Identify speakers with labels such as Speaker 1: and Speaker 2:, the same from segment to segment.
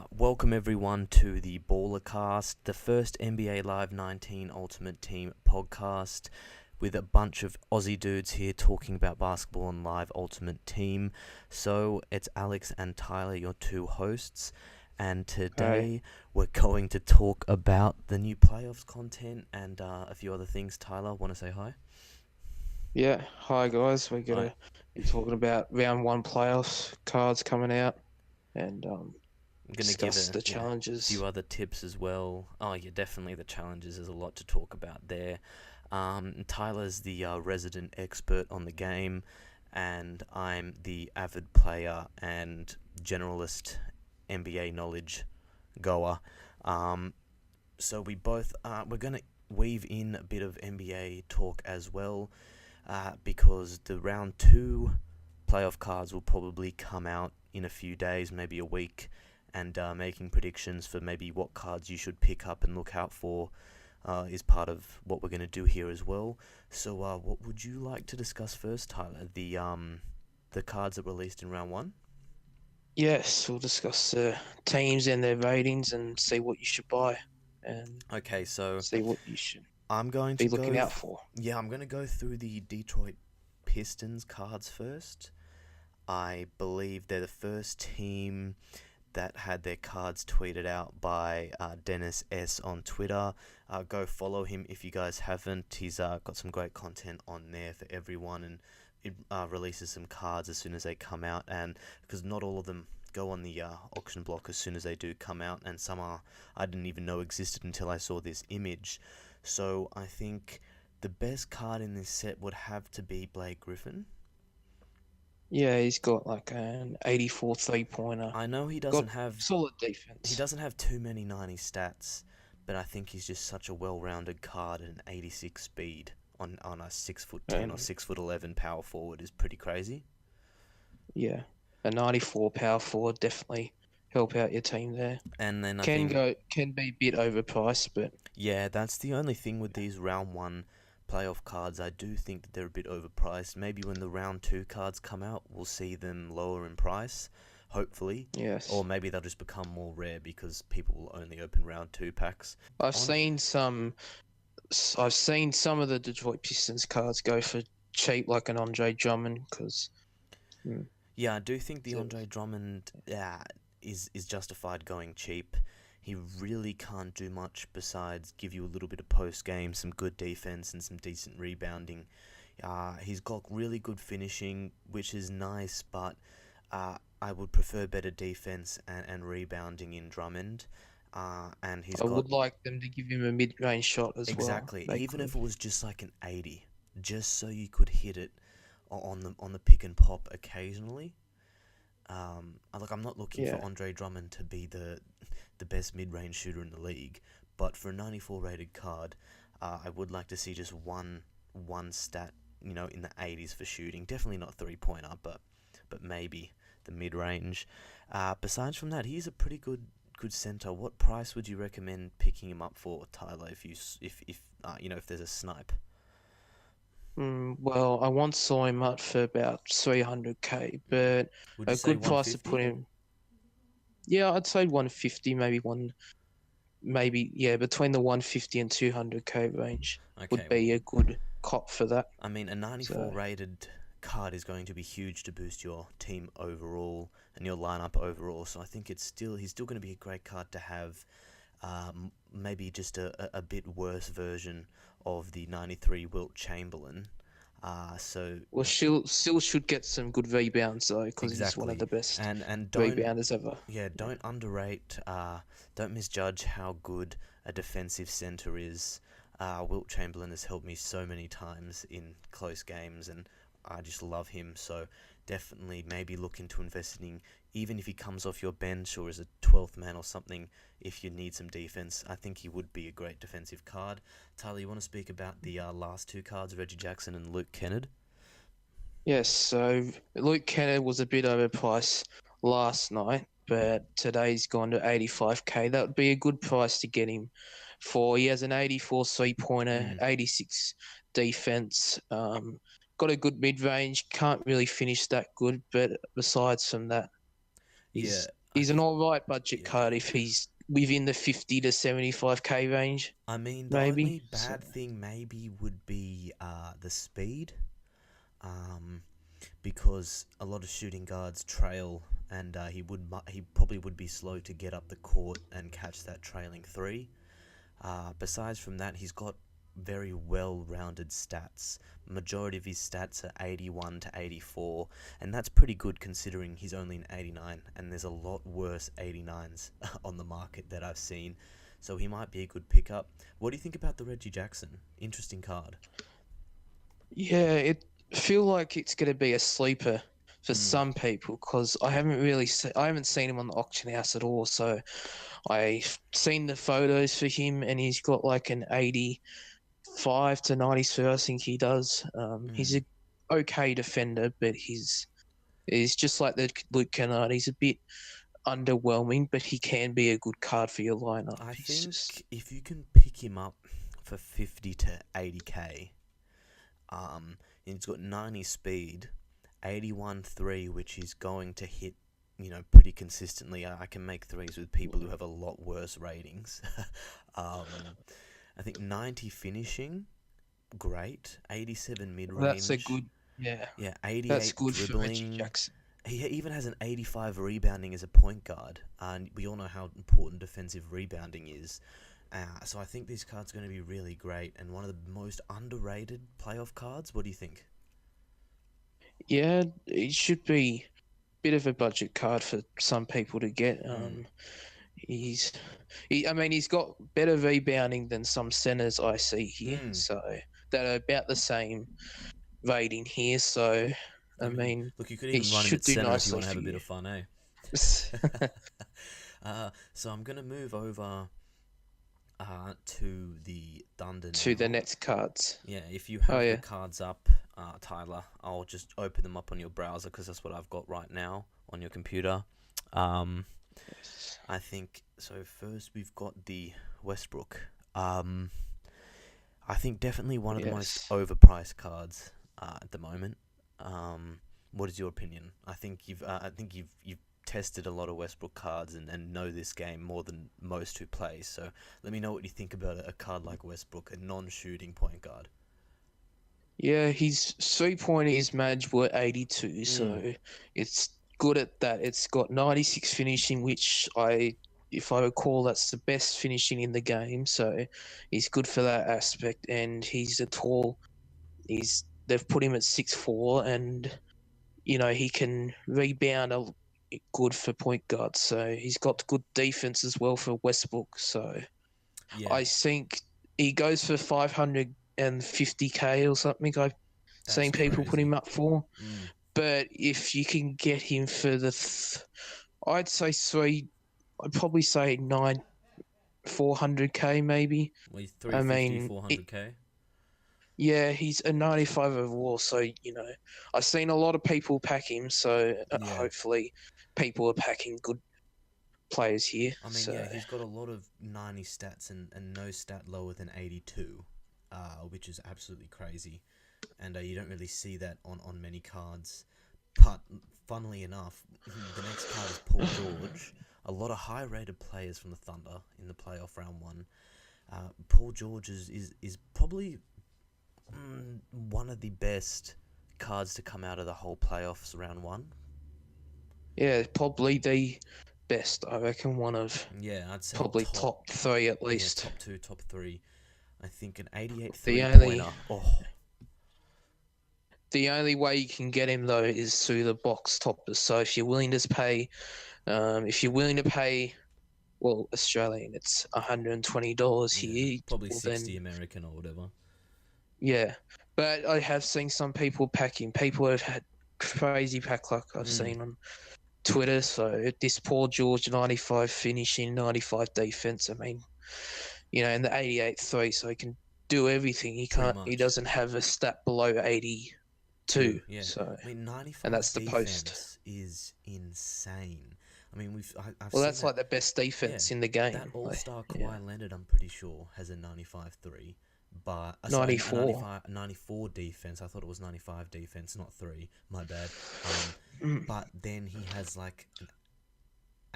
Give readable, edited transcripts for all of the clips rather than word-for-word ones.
Speaker 1: Welcome everyone to the Ballercast, the first NBA Live 19 Ultimate Team podcast with a bunch of Aussie dudes here talking about basketball on Live Ultimate Team. So it's Alex and Tyler, your two hosts, and today we're going to talk about the new playoffs content and a few other things. Tyler, want to say hi?
Speaker 2: Yeah, hi guys. We're gonna be talking about round one playoffs cards coming out and
Speaker 1: I'm going to give
Speaker 2: discuss
Speaker 1: a
Speaker 2: the
Speaker 1: few
Speaker 2: challenges.
Speaker 1: other tips as well. Oh, yeah, definitely the challenges. There's a lot to talk about there. Tyler's the resident expert on the game, and I'm the avid player and generalist NBA knowledge goer. So we're going to weave in a bit of NBA talk as well, because the round two playoff cards will probably come out in a few days, maybe a week, and making predictions for maybe what cards you should pick up and look out for is part of what we're going to do here as well. So, what would you like to discuss first, Tyler? The cards that were released in round one.
Speaker 2: Yes, we'll discuss teams and their ratings and see what you should buy and
Speaker 1: Okay, so
Speaker 2: see what you should
Speaker 1: I'm going to
Speaker 2: be looking out for.
Speaker 1: I'm going to go through the Detroit Pistons cards first. I believe they're the first team that had their cards tweeted out by Dennis S on Twitter. Go follow him if you guys haven't. He's got some great content on there for everyone, and it releases some cards as soon as they come out. And because not all of them go on the auction block as soon as they do come out, and some I didn't even know existed until I saw this image. So I think the best card in this set would have to be Blake Griffin.
Speaker 2: Yeah, he's got like an 84 three-pointer.
Speaker 1: I know
Speaker 2: Got solid defense.
Speaker 1: he doesn't have too many 90 stats, but I think he's just such a well-rounded card, and an 86 speed on a 6'10" or
Speaker 2: And
Speaker 1: 6'11" power forward is pretty crazy.
Speaker 2: yeah, a 94 power forward definitely help out your team there.
Speaker 1: And then I
Speaker 2: Can
Speaker 1: think,
Speaker 2: be a bit overpriced, but
Speaker 1: yeah, that's the only thing with these round one playoff cards. I do think that they're a bit overpriced. Maybe when the round two cards come out, we'll see them lower in price, hopefully. Or
Speaker 2: yes.
Speaker 1: maybe they'll just become more rare because people will only open round two packs.
Speaker 2: I've
Speaker 1: On
Speaker 2: seen some. I've seen some of the Detroit Pistons cards go for cheap, like an Andre Drummond, because
Speaker 1: Yeah, I do think the
Speaker 2: so,
Speaker 1: Andre Drummond is justified going cheap. He really can't do much besides give you a little bit of post game, some good defense, and some decent rebounding. He's got really good finishing, which is nice, but I would prefer better defense and rebounding in Drummond. And he's
Speaker 2: I
Speaker 1: got
Speaker 2: would like them to give him a mid-range shot as well.
Speaker 1: exactly,
Speaker 2: They
Speaker 1: even
Speaker 2: could.
Speaker 1: if it was just like an 80, just so you could hit it on the pick and pop occasionally. I'm not looking for
Speaker 2: Yeah,
Speaker 1: Andre Drummond to be the best mid-range shooter in the league, but for a 94 rated card, I would like to see just one stat, in the 80s for shooting. Definitely not 3-pointer, but maybe the mid-range. Besides from that, he's a pretty good center. What price would you recommend picking him up for, Tyler? If there's a snipe.
Speaker 2: well, I once saw him up for about 300k, but
Speaker 1: Would you
Speaker 2: a
Speaker 1: say
Speaker 2: good price to put
Speaker 1: 150?
Speaker 2: him. Yeah, I'd say 150, maybe yeah, between the 150 and 200k range would
Speaker 1: Okay,
Speaker 2: be
Speaker 1: well,
Speaker 2: a good cop for that.
Speaker 1: I mean, a 94
Speaker 2: So
Speaker 1: rated card is going to be huge to boost your team overall and your lineup overall. So I think he's still going to be a great card to have. Maybe just a bit worse version of the 93 Wilt Chamberlain. So
Speaker 2: well, still should get some good rebounds though, because he's one of
Speaker 1: exactly,
Speaker 2: the best
Speaker 1: and
Speaker 2: rebounders ever.
Speaker 1: don't underrate, don't misjudge how good a defensive center is. Wilt Chamberlain has helped me so many times in close games, and I just love him. So definitely maybe look into investing, even if he comes off your bench or as a 12th man or something. If you need some defense, I think he would be a great defensive card. Tyler, you want to speak about the last two cards, Reggie Jackson and Luke Kennard?
Speaker 2: Yes, so Luke Kennard was a bit overpriced last night, but today's gone to 85k. That would be a good price to get him for. He has an 84 three-pointer,
Speaker 1: Mm.
Speaker 2: 86 defense. Got a good mid-range. Can't really finish that good, but besides from that,
Speaker 1: Yeah,
Speaker 2: he's He's an
Speaker 1: think,
Speaker 2: all right budget
Speaker 1: yeah.
Speaker 2: card if he's within the 50 to 75k range,
Speaker 1: I mean, the only
Speaker 2: maybe. So
Speaker 1: bad thing maybe would be the speed, um, because a lot of shooting guards trail, and he probably would be slow to get up the court and catch that trailing three. Besides from that, he's got very well-rounded stats. Majority of his stats are 81 to 84, and that's pretty good considering he's only an 89, and there's a lot worse 89s on the market that I've seen. So he might be a good pickup. What do you think about the Reggie Jackson? Interesting card.
Speaker 2: yeah, it feel like it's going to be a sleeper for
Speaker 1: Mm,
Speaker 2: some people because I haven't seen him on the auction house at all. So I've seen the photos for him, and he's got like an 85 to 92. I think he does. He's
Speaker 1: mm.
Speaker 2: a okay defender, but he's just like the Luke Kennard. He's a bit underwhelming, but he can be a good card for your lineup.
Speaker 1: I
Speaker 2: He's just
Speaker 1: think if you can pick him up for 50 to 80k, he's got 90 speed, 81 3, which is going to hit, pretty consistently. I can make threes with people who have a lot worse ratings. um, I think 90 finishing, great. 87 mid
Speaker 2: that's a
Speaker 1: range.
Speaker 2: good yeah.
Speaker 1: Yeah,
Speaker 2: That's
Speaker 1: 88
Speaker 2: good for Reggie
Speaker 1: dribbling.
Speaker 2: Jackson.
Speaker 1: He even has an 85 rebounding as a point guard, and we all know how important defensive rebounding is. So I think this card's going to be really great and one of the most underrated playoff cards. What do you think?
Speaker 2: Yeah, it should be a bit of a budget card for some people to get.
Speaker 1: Mm,
Speaker 2: I mean, he's got better rebounding than some centers I see here,
Speaker 1: mm.
Speaker 2: so that are about the same rating here. So,
Speaker 1: I
Speaker 2: I
Speaker 1: mean,
Speaker 2: mean,
Speaker 1: look, you could
Speaker 2: it
Speaker 1: even run him
Speaker 2: should
Speaker 1: at
Speaker 2: do
Speaker 1: center if you
Speaker 2: nicely
Speaker 1: want to have
Speaker 2: for
Speaker 1: a bit
Speaker 2: you.
Speaker 1: of fun, eh? So I'm going to move over to the Thunder
Speaker 2: To the
Speaker 1: now.
Speaker 2: Nets cards.
Speaker 1: Yeah, if you
Speaker 2: Oh
Speaker 1: have the
Speaker 2: yeah.
Speaker 1: cards up, Tyler, I'll just open them up on your browser because that's what I've got right now on your computer. Um,
Speaker 2: Yes.
Speaker 1: I think so. First, we've got the Westbrook. Um, I think definitely one of the most
Speaker 2: Yes.
Speaker 1: overpriced cards at the moment. What is your opinion? I think you've tested a lot of Westbrook cards and know this game more than most who play. So let me know what you think about a card like Westbrook, a non-shooting point guard.
Speaker 2: Yeah, his 3-pointers Madge were 82,
Speaker 1: Mm,
Speaker 2: so it's good at that. It's got 96 finishing, which if I recall, that's the best finishing in the game. So he's good for that aspect, and he's a tall. They've put him at 6'4", and he can rebound good for point guard. So he's got good defense as well for Westbrook. So
Speaker 1: yeah,
Speaker 2: I think he goes for 550k or something. I've
Speaker 1: that's
Speaker 2: seen people put him
Speaker 1: crazy.
Speaker 2: up for.
Speaker 1: Mm,
Speaker 2: But if you can get him for I'd say three. I'd probably say 400k maybe.
Speaker 1: well,
Speaker 2: I
Speaker 1: 350,
Speaker 2: mean,
Speaker 1: 400k.
Speaker 2: yeah, he's a 95 overall. So I've seen a lot of people pack him. So
Speaker 1: Yeah.
Speaker 2: hopefully, people are packing good players here.
Speaker 1: I mean, yeah,
Speaker 2: So
Speaker 1: he's got a lot of 90 stats and no stat lower than 82, which is absolutely crazy. And you don't really see that on many cards. But funnily enough, the next card is Paul George. A lot of high-rated players from the Thunder in the playoff round one. Paul George is probably one of the best cards to come out of the whole playoffs round one.
Speaker 2: yeah, probably the best. I reckon one of
Speaker 1: Yeah, I'd say
Speaker 2: probably top three at
Speaker 1: yeah,
Speaker 2: least.
Speaker 1: top two, top three. I think an 88
Speaker 2: The only
Speaker 1: three-pointer. Oh,
Speaker 2: the only way you can get him though is through the box toppers. So if you're willing to pay, well, Australian, it's $120
Speaker 1: yeah,
Speaker 2: here.
Speaker 1: probably
Speaker 2: Well
Speaker 1: 60
Speaker 2: then,
Speaker 1: American or whatever.
Speaker 2: yeah. But I have seen some people packing. People have had crazy pack luck I've
Speaker 1: Mm,
Speaker 2: seen on Twitter. So this Paul George 95 finishing, 95 defense. I mean, and the 88 3, so he can do everything. He
Speaker 1: pretty
Speaker 2: can't. He
Speaker 1: much.
Speaker 2: doesn't have a stat below 82.
Speaker 1: Two, yeah.
Speaker 2: So,
Speaker 1: I mean,
Speaker 2: and
Speaker 1: 95
Speaker 2: that's the post.
Speaker 1: defense is insane. I mean, I've
Speaker 2: Well,
Speaker 1: seen
Speaker 2: that's
Speaker 1: that.
Speaker 2: like the best
Speaker 1: Yeah,
Speaker 2: defense in the
Speaker 1: that
Speaker 2: game.
Speaker 1: All-Star
Speaker 2: Yeah,
Speaker 1: Kawhi Leonard, I'm pretty sure, has a 95-3. But, sorry, a
Speaker 2: 94.
Speaker 1: 94 defense. I thought it was 95 defense, not 3. My bad.
Speaker 2: Mm.
Speaker 1: But then he has like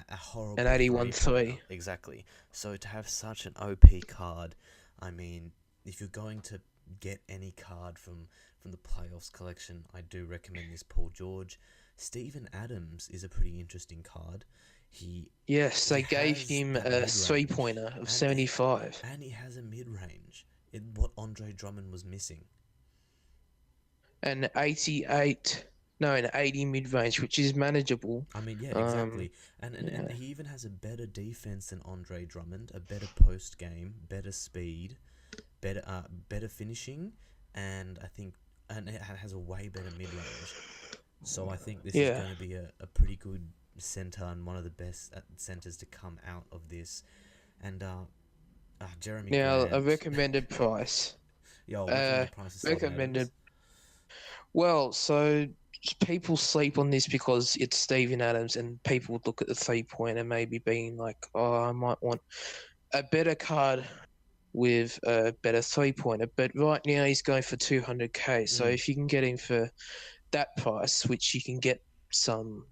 Speaker 1: a
Speaker 2: An
Speaker 1: horrible
Speaker 2: 81
Speaker 1: 3-pointer.
Speaker 2: 3.
Speaker 1: Exactly. So to have such an OP card, I mean, if you're going to get any card from the playoffs collection, I do recommend this Paul George. Steven Adams is a pretty interesting card. He
Speaker 2: Yes,
Speaker 1: he
Speaker 2: they gave
Speaker 1: has
Speaker 2: him
Speaker 1: that
Speaker 2: a
Speaker 1: mid
Speaker 2: three
Speaker 1: range,
Speaker 2: pointer of
Speaker 1: and
Speaker 2: 75.
Speaker 1: and he has a mid range. What Andre Drummond was missing.
Speaker 2: An 88, no, an 80 mid range, which is manageable.
Speaker 1: I mean, yeah,
Speaker 2: Um,
Speaker 1: exactly. And
Speaker 2: yeah,
Speaker 1: he even has a better defense than Andre Drummond, a better post game, better speed, better finishing, and I think and it has a way better mid range. So I think this is
Speaker 2: yeah.
Speaker 1: going to be a pretty good center and one of the best centers to come out of this. And Jeremy
Speaker 2: Now, a
Speaker 1: Grant,
Speaker 2: recommended price.
Speaker 1: yo,
Speaker 2: Uh,
Speaker 1: recommended price of Steven
Speaker 2: recommended.
Speaker 1: Adams.
Speaker 2: Well, so people sleep on this because it's Steven Adams, and people would look at the 3 pointer maybe being like, oh, I might want a better card with a better 3 pointer. But right now he's going for 200k. So
Speaker 1: Mm.
Speaker 2: if you can get him for that price, which you can get some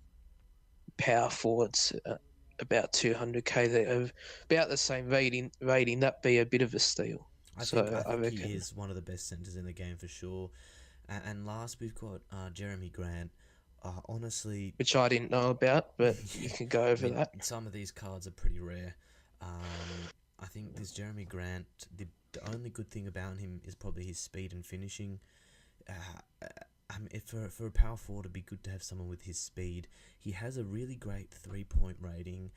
Speaker 2: power forwards about 200k that are about the same rating, that'd be a bit of a steal.
Speaker 1: I
Speaker 2: So I
Speaker 1: think he
Speaker 2: reckon,
Speaker 1: is one of the best centers in the game for sure. And last we've got Jeremy Grant. Honestly,
Speaker 2: which I didn't know about, but
Speaker 1: yeah,
Speaker 2: you can go
Speaker 1: I
Speaker 2: over
Speaker 1: mean
Speaker 2: that.
Speaker 1: some of these cards are pretty rare. I think this Jeremy Grant. The only good thing about him is probably his speed and finishing. Uh, if for a power forward, it'd be good to have someone with his speed. He has a really great 3-point rating,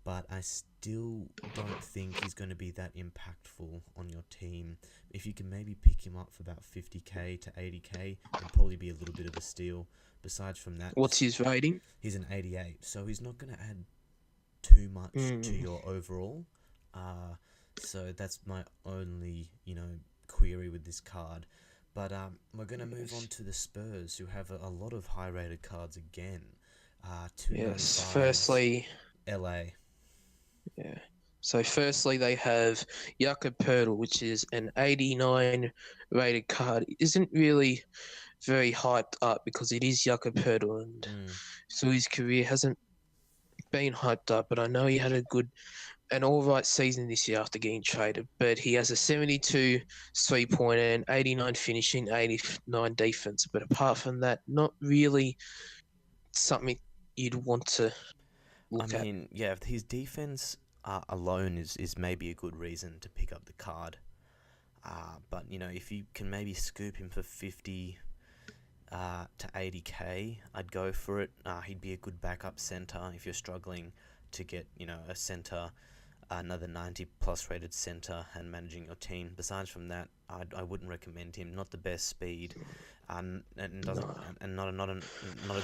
Speaker 1: but I still don't think he's going to be that impactful on your team. If you can maybe pick him up for about 50k to 80k, it'd probably be a little bit of a steal. Besides from that,
Speaker 2: What's his rating?
Speaker 1: he's an 88, so he's not going to add too much to
Speaker 2: Mm,
Speaker 1: your overall. Uh, so that's my only, query with this card. But we're going to move on
Speaker 2: yes.
Speaker 1: to the Spurs, who have a lot of high-rated cards again.
Speaker 2: Yes.
Speaker 1: 295
Speaker 2: Firstly,
Speaker 1: LA.
Speaker 2: yeah. So firstly, they have Yucca Purtle, which is an 89 rated card. It isn't really very hyped up because it is Yucca Purtle, and
Speaker 1: Mm,
Speaker 2: so his career hasn't been hyped up. But I know he had an all right season this year after getting traded. But he has a 72 3 pointer and 89 finishing, 89 defense. But apart from that, not really something you'd want to
Speaker 1: I
Speaker 2: look at.
Speaker 1: mean, yeah, his defense alone is maybe a good reason to pick up the card. But, if you can maybe scoop him for 50 to 80k, I'd go for it. He'd be a good backup center if you're struggling to get, a center, another 90 plus rated center, and managing your team. Besides from that, I wouldn't recommend him. Not the best speed, and doesn't
Speaker 2: No.
Speaker 1: and not a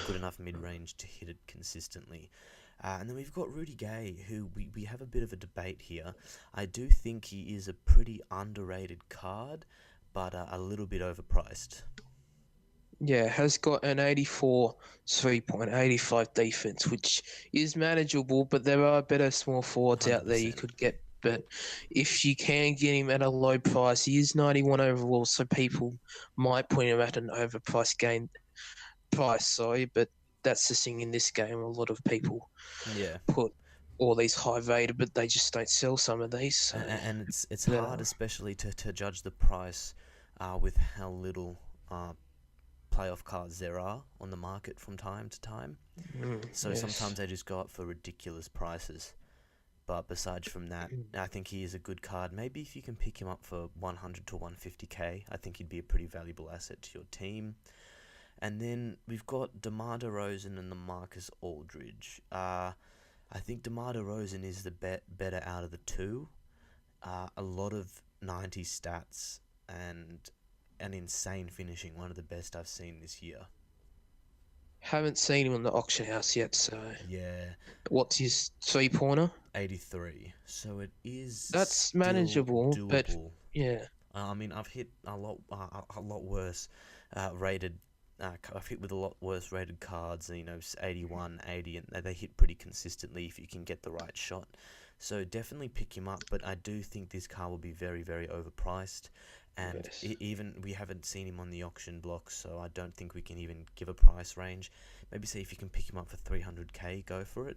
Speaker 1: good enough mid range to hit it consistently. And then we've got Rudy Gay, who we have a bit of a debate here. I do think he is a pretty underrated card, but a little bit overpriced.
Speaker 2: Yeah, has got an 84 3 point, 85 defense, which is manageable, but there are better small forwards out there you
Speaker 1: 100%.
Speaker 2: could get. But if you can get him at a low price, he is 91 overall, so people might put him at an overpriced game price, sorry, but that's the thing in this game. A lot of people
Speaker 1: Yeah.
Speaker 2: put all these high rated, but they just don't sell some of these. So,
Speaker 1: And it's
Speaker 2: but
Speaker 1: hard, especially to judge the price with how little playoff cards there are on the market from time to time. So
Speaker 2: yes,
Speaker 1: sometimes they just go up for ridiculous prices. But besides from that, I think he is a good card. Maybe if you can pick him up for 100 to 150k, I think he'd be a pretty valuable asset to your team. And then we've got DeMar DeRozan and the Marcus Aldridge. I think DeMar DeRozan is the better out of the two. A lot of 90 stats and an insane finishing, one of the best I've seen this year.
Speaker 2: haven't seen him on the auction house yet. So,
Speaker 1: Yeah,
Speaker 2: what's his 3 pointer?
Speaker 1: 83. So it is
Speaker 2: That's
Speaker 1: still
Speaker 2: manageable, but
Speaker 1: doable.
Speaker 2: yeah,
Speaker 1: I mean, I've hit a lot worse rated. I've hit with a lot worse rated cards. 81, 80, and they hit pretty consistently if you can get the right shot. So definitely pick him up. But I do think this car will be very, very overpriced. And
Speaker 2: Yes.
Speaker 1: even we haven't seen him on the auction block, so I don't think we can even give a price range. Maybe see if you can pick him up for 300k. Go for it.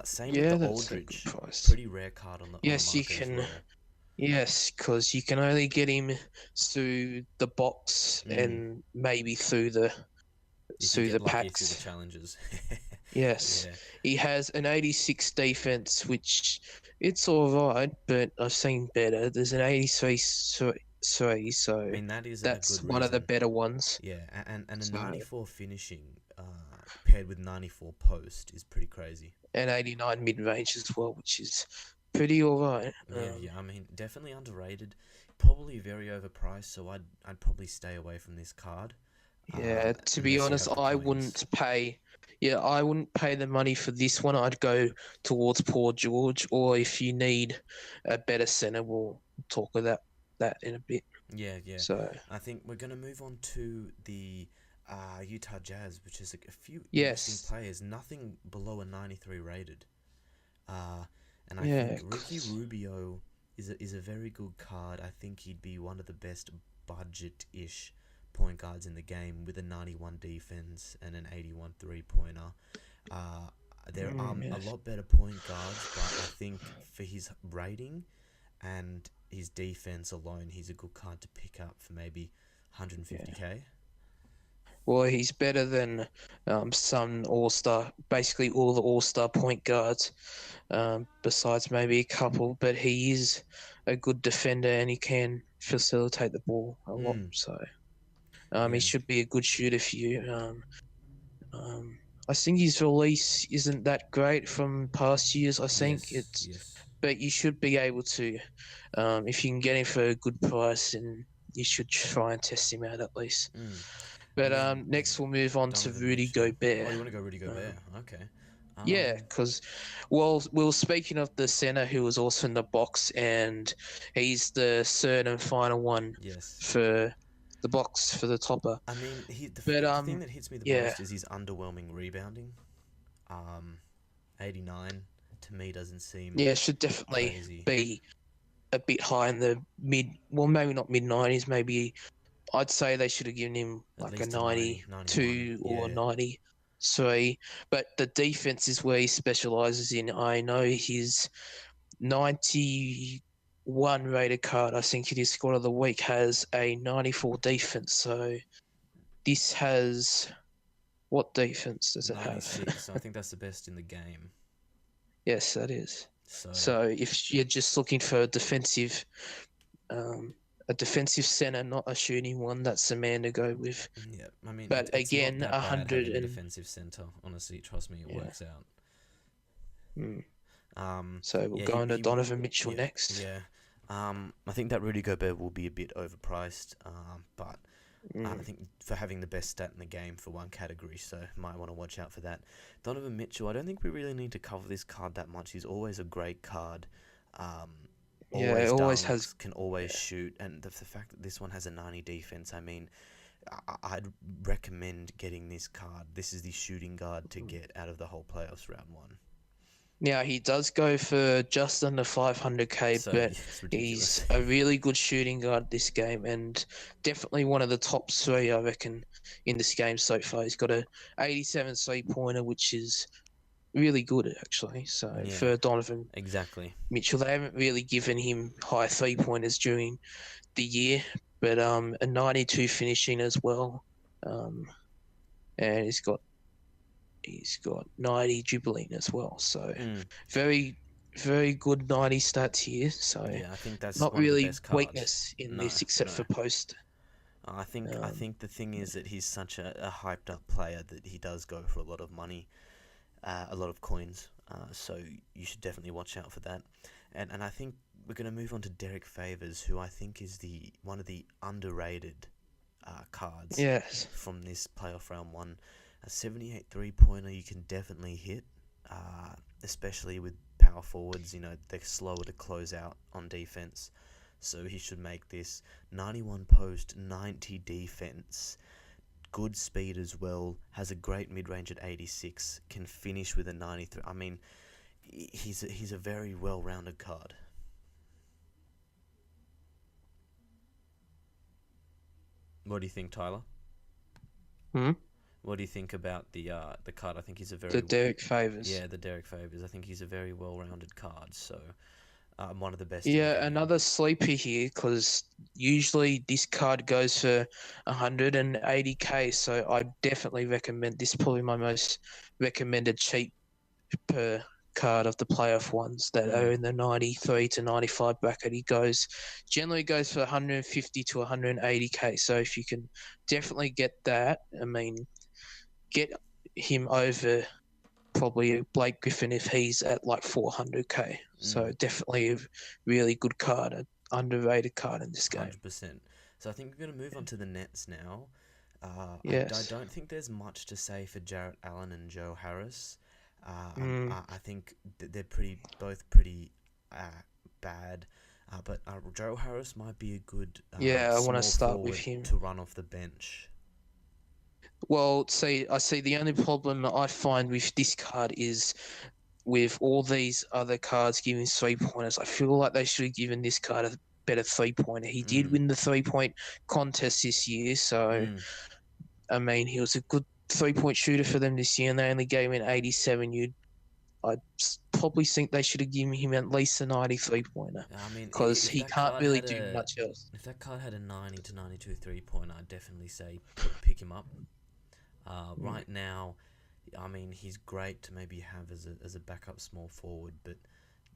Speaker 1: Same with
Speaker 2: Yeah,
Speaker 1: the
Speaker 2: that's a good
Speaker 1: Aldridge,
Speaker 2: price.
Speaker 1: pretty rare card on the
Speaker 2: Yes, you
Speaker 1: market as
Speaker 2: can.
Speaker 1: well.
Speaker 2: Yes, because you can only get him through the box
Speaker 1: Mm.
Speaker 2: and maybe through the
Speaker 1: If you
Speaker 2: through
Speaker 1: get
Speaker 2: the
Speaker 1: lucky through the
Speaker 2: packs.
Speaker 1: challenges.
Speaker 2: Yes,
Speaker 1: Yeah.
Speaker 2: he has an 86 defense, which it's all right, but I've seen better. There's an 83 three,
Speaker 1: I
Speaker 2: so
Speaker 1: mean, that is a
Speaker 2: that's
Speaker 1: good
Speaker 2: one of the
Speaker 1: reason.
Speaker 2: better ones.
Speaker 1: Yeah, and a
Speaker 2: So
Speaker 1: 94 finishing paired with 94 post is pretty crazy.
Speaker 2: and 89 mid range as well, which is pretty all right.
Speaker 1: Yeah, yeah. I mean, definitely underrated. Probably very overpriced, so I'd probably stay away from this card,
Speaker 2: Yeah, to be
Speaker 1: unless you
Speaker 2: honest,
Speaker 1: have the
Speaker 2: I
Speaker 1: coins.
Speaker 2: wouldn't pay. Yeah, I wouldn't pay the money for this one. I'd go towards Paul George, or if you need a better center, we'll talk about that in a bit.
Speaker 1: Yeah, yeah.
Speaker 2: So
Speaker 1: I think we're gonna move on to the Utah Jazz, which is a few interesting
Speaker 2: yes,
Speaker 1: players. Nothing below a 93 rated. Uh, and I think
Speaker 2: yeah,
Speaker 1: Ricky
Speaker 2: 'cause-
Speaker 1: Rubio is a very good card. I think he'd be one of the best budget-ish point guards in the game with a 91 defense and an 81 three-pointer. Uh, there are a
Speaker 2: yes,
Speaker 1: lot better point guards, but I think for his rating and his defense alone, he's a good card to pick up for maybe
Speaker 2: yeah.
Speaker 1: 150k.
Speaker 2: Well, he's better than some All Star, basically all the All Star point guards, besides maybe a couple. But he is a good defender and he can facilitate the ball a lot.
Speaker 1: Mm,
Speaker 2: So he
Speaker 1: yeah.
Speaker 2: should be a good shooter for you. Um, I think his release isn't that great from past years. I think
Speaker 1: Yes.
Speaker 2: it's,
Speaker 1: Yes.
Speaker 2: but you should be able to, if you can get him for a good price, and you should try and test him out at least.
Speaker 1: Mm. I
Speaker 2: But
Speaker 1: mean, yeah.
Speaker 2: next we'll move on to
Speaker 1: Donovan
Speaker 2: Rudy
Speaker 1: Mitchell. Oh,
Speaker 2: Gobert.
Speaker 1: you want to go Rudy Gobert?
Speaker 2: Um,
Speaker 1: Okay.
Speaker 2: yeah,
Speaker 1: Um.
Speaker 2: because well, we were speaking of the center who was also in the box, and he's the third and final one
Speaker 1: Yes.
Speaker 2: for the box for the topper.
Speaker 1: I mean,
Speaker 2: But
Speaker 1: the thing that hits me the
Speaker 2: yeah,
Speaker 1: most is his underwhelming rebounding. Um, 89 to me doesn't seem
Speaker 2: yeah, should definitely
Speaker 1: crazy.
Speaker 2: be a bit high in the mid. Well, maybe not mid 90s. Maybe I'd say they should have given him
Speaker 1: At
Speaker 2: like a
Speaker 1: least a 90, 91.
Speaker 2: 92 or
Speaker 1: Yeah.
Speaker 2: 93. But the defense is where he specializes in. I know his 91 rated card, I think it is squad of the week, has a 94 defense. So this has, what defense does it have?
Speaker 1: 96. I think that's the best in the game.
Speaker 2: Yes, that is.
Speaker 1: So,
Speaker 2: So if you're just looking for um, a defensive center, not a shooting one, that's the man to go with.
Speaker 1: yeah. I mean,
Speaker 2: But
Speaker 1: it's not
Speaker 2: again,
Speaker 1: that
Speaker 2: a
Speaker 1: bad
Speaker 2: hundred
Speaker 1: having a
Speaker 2: and
Speaker 1: defensive center. Honestly, trust me, it
Speaker 2: yeah.
Speaker 1: works out.
Speaker 2: Mm.
Speaker 1: Um,
Speaker 2: So we'll
Speaker 1: yeah,
Speaker 2: go on to Donovan Mitchell
Speaker 1: yeah,
Speaker 2: next.
Speaker 1: yeah. I think that Rudy Gobert will be a bit overpriced, but I
Speaker 2: Mm.
Speaker 1: think for having the best stat in the game for one category, so might want to watch out for that. Donovan Mitchell, I don't think we really need to cover this card that much. He's always a great card. Um,
Speaker 2: Yeah, it
Speaker 1: always
Speaker 2: always has.
Speaker 1: dunks, can always
Speaker 2: Yeah.
Speaker 1: shoot, and the fact that this one has a 90 defense, I mean, I'd recommend getting this card. This is the shooting guard to get out of the whole playoffs round one.
Speaker 2: Now he does go for just under 500k,
Speaker 1: So
Speaker 2: but
Speaker 1: it's
Speaker 2: he's
Speaker 1: ridiculous.
Speaker 2: a really good shooting guard this game, and definitely one of the top three, I reckon, in this game so far. He's got a 87 3-pointer, which is really good actually. So
Speaker 1: Yeah,
Speaker 2: for Donovan
Speaker 1: exactly.
Speaker 2: Mitchell, they haven't really given him high 3-pointers during the year, but a 92 finishing as well, um, and he's got 90 dribbling as well. So
Speaker 1: Mm.
Speaker 2: very, very good 90 stats here. So
Speaker 1: Yeah, I think that's
Speaker 2: not
Speaker 1: one of the
Speaker 2: really
Speaker 1: best cards.
Speaker 2: weakness in
Speaker 1: No,
Speaker 2: this except
Speaker 1: no.
Speaker 2: for post.
Speaker 1: I
Speaker 2: Um,
Speaker 1: think the thing is that he's such a hyped up player that he does go for a lot of money, a lot of coins. So you should definitely watch out for that. And I think we're gonna move on to Derek Favors, who I think is the one of the underrated cards
Speaker 2: yes.
Speaker 1: from this playoff round one. A 78 3-pointer you can definitely hit, especially with power forwards. You know, they're slower to close out on defense. So he should make this 91 post, 90 defense, good speed as well, has a great mid-range at 86, can finish with a 93. I mean, he's a very well-rounded card. What do you think, Tyler?
Speaker 2: Hmm?
Speaker 1: What do you think about the card? I think he's a
Speaker 2: The
Speaker 1: very
Speaker 2: Derek Favors.
Speaker 1: yeah, the Derek Favors. I think he's a very well-rounded card. So one of the best in the
Speaker 2: Yeah,
Speaker 1: game.
Speaker 2: another sleeper here because usually this card goes for 180k. So I definitely recommend this. Probably my most recommended cheap per card of the playoff ones that are
Speaker 1: Mm,
Speaker 2: in the 93 to 95 bracket. He generally goes for 150 to 180k. So if you can definitely get that, I mean, get him over probably Blake Griffin if he's at like 400k.
Speaker 1: mm.
Speaker 2: So definitely a really good card, an underrated card in this game.
Speaker 1: 100%. So I think we're going to move on to the Nets now. I
Speaker 2: Yes.
Speaker 1: don't think there's much to say for Jarrett Allen and Joe Harris.
Speaker 2: Mm,
Speaker 1: I think they're both pretty bad. But Joe Harris might be a good
Speaker 2: yeah, I want to
Speaker 1: small
Speaker 2: start with
Speaker 1: forward
Speaker 2: him.
Speaker 1: to run off the bench.
Speaker 2: Well, see, I see the only problem that I find with this card is with all these other cards giving 3 pointers. I feel like they should have given this card a better 3 pointer. He did
Speaker 1: Mm,
Speaker 2: win the 3 point contest this year, so
Speaker 1: mm.
Speaker 2: I mean, he was a good 3 point shooter for them this year, and they only gave him an 87. I'd probably think they should have given him at least a 93 pointer
Speaker 1: I mean,
Speaker 2: because he can't really do much else.
Speaker 1: if that card had a 90 to 92 3 pointer, I'd definitely say pick him up.
Speaker 2: Mm,
Speaker 1: Right now, I mean, he's great to maybe have as a backup small forward, but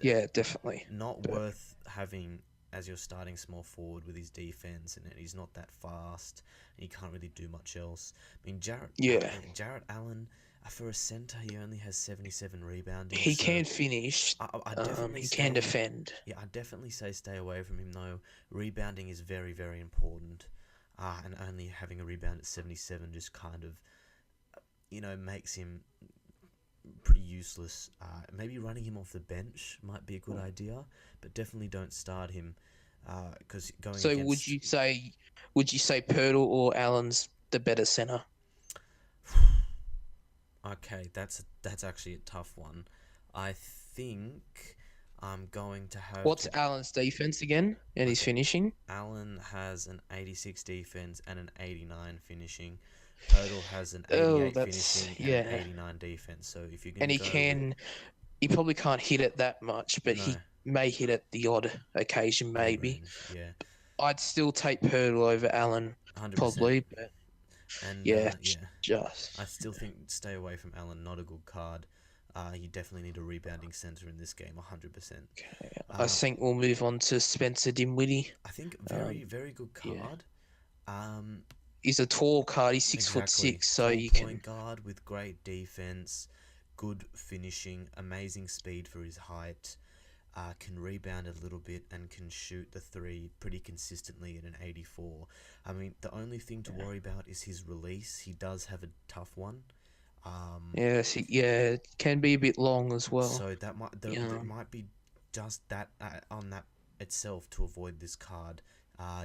Speaker 2: yeah, definitely.
Speaker 1: not
Speaker 2: But
Speaker 1: worth having as your starting small forward with his defense, and he's not that fast, and he can't really do much else. I mean,
Speaker 2: yeah,
Speaker 1: Jarrett Allen, for a center, he only has 77 rebounding,
Speaker 2: he
Speaker 1: so
Speaker 2: can finish.
Speaker 1: I definitely
Speaker 2: He can
Speaker 1: stay.
Speaker 2: defend.
Speaker 1: Yeah, I definitely say stay away from him though. Rebounding is very, very important, and only having a rebound at 77 just kind of, makes him pretty useless. Maybe running him off the bench might be a good idea, but definitely don't start him because going
Speaker 2: So
Speaker 1: against.
Speaker 2: would you say Pirtle or Allen's the better center?
Speaker 1: Okay, that's actually a tough one. I think I'm going to have
Speaker 2: What's
Speaker 1: to.
Speaker 2: Allen's defense again and his
Speaker 1: Okay,
Speaker 2: finishing?
Speaker 1: Allen has an 86 defense and an 89 finishing. Pirtle has an
Speaker 2: Oh,
Speaker 1: 88
Speaker 2: that's
Speaker 1: finishing and an
Speaker 2: yeah.
Speaker 1: 89 defense. So if you're
Speaker 2: And
Speaker 1: gonna go with
Speaker 2: he probably can't hit it that much, but
Speaker 1: no
Speaker 2: he may hit it the odd occasion,
Speaker 1: mid
Speaker 2: maybe.
Speaker 1: range, yeah,
Speaker 2: I'd still take Pirtle over Allen,
Speaker 1: 100%.
Speaker 2: probably, but
Speaker 1: And
Speaker 2: yeah,
Speaker 1: yeah, I
Speaker 2: just
Speaker 1: still think stay away from Allen. Not a good card. You definitely need a rebounding center in this game, 100%.
Speaker 2: okay. I
Speaker 1: Uh,
Speaker 2: think we'll move on to Spencer Dinwiddie.
Speaker 1: I think
Speaker 2: Um,
Speaker 1: very very good
Speaker 2: yeah,
Speaker 1: card. Um,
Speaker 2: he's a tall card. He's 6 foot
Speaker 1: exactly.
Speaker 2: six, so
Speaker 1: Tall
Speaker 2: you
Speaker 1: point
Speaker 2: can.
Speaker 1: guard with great defense, good finishing, amazing speed for his height. Can rebound a little bit and can shoot the three pretty consistently at an 84. I mean, the only thing to worry about is his release. He does have a tough one. Um,
Speaker 2: Yes, yeah, it can be a bit long as well.
Speaker 1: so that
Speaker 2: Yeah,
Speaker 1: might be just that on that itself to avoid this card.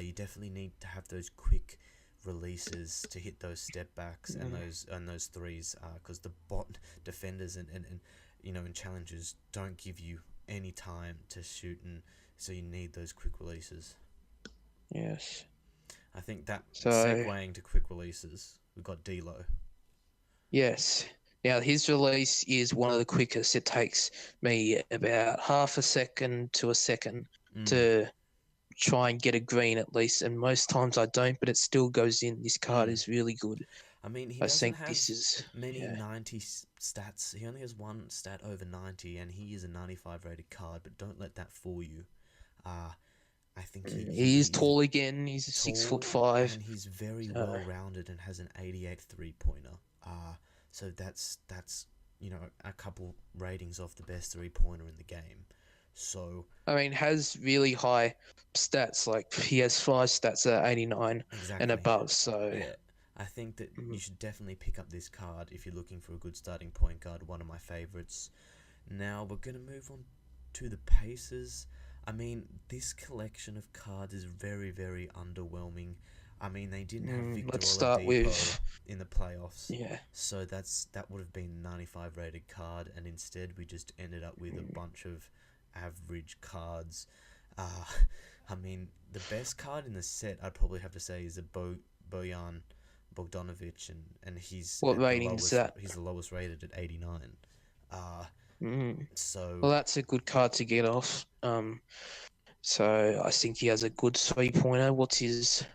Speaker 1: You definitely need to have those quick releases to hit those step backs and
Speaker 2: mm,
Speaker 1: those threes because the bot defenders and and challengers don't give you any time to shoot, and so you need those quick releases.
Speaker 2: yes.
Speaker 1: I think that
Speaker 2: So
Speaker 1: segueing to quick releases, we've got D'Lo.
Speaker 2: yes. Now his release is one of the quickest. It takes me about half a second to a second
Speaker 1: Mm,
Speaker 2: to try and get a green at least, and most times I don't, but it still goes in. This card
Speaker 1: mm.
Speaker 2: is really good.
Speaker 1: I mean, he
Speaker 2: I
Speaker 1: doesn't
Speaker 2: think
Speaker 1: have
Speaker 2: this is
Speaker 1: many
Speaker 2: yeah.
Speaker 1: 90 stats. He only has one stat over 90, and he is a 95 rated card, but don't let that fool you. Uh, I think
Speaker 2: He is
Speaker 1: he's
Speaker 2: tall again. He's a 6 foot
Speaker 1: tall
Speaker 2: five.
Speaker 1: and he's very
Speaker 2: So
Speaker 1: well rounded and has an 88 3 pointer. So that's a couple ratings off the best 3 pointer in the game. So
Speaker 2: I mean, has really high stats. Like he has 5 stats at 89 and
Speaker 1: exactly.
Speaker 2: above. So
Speaker 1: Yeah, I think that
Speaker 2: mm,
Speaker 1: you should definitely pick up this card if you're looking for a good starting point guard. One of my favorites. Now we're gonna move on to the Pacers. I mean, this collection of cards is very, very underwhelming. I mean, they didn't have Victor
Speaker 2: let's start
Speaker 1: Oladipo
Speaker 2: with
Speaker 1: in the playoffs,
Speaker 2: yeah.
Speaker 1: so that would have been 95 rated card, and instead we just ended up with a
Speaker 2: mm,
Speaker 1: bunch of average cards. Uh, I mean, the best card in the set I'd probably have to say is a Bojan Bogdanovic, and he's
Speaker 2: What
Speaker 1: at the
Speaker 2: rating's
Speaker 1: lowest.
Speaker 2: that?
Speaker 1: He's the lowest rated at 89. Uh,
Speaker 2: Mm.
Speaker 1: so
Speaker 2: Well, that's a good card to get off. So I think he has a good 3-pointer. What's his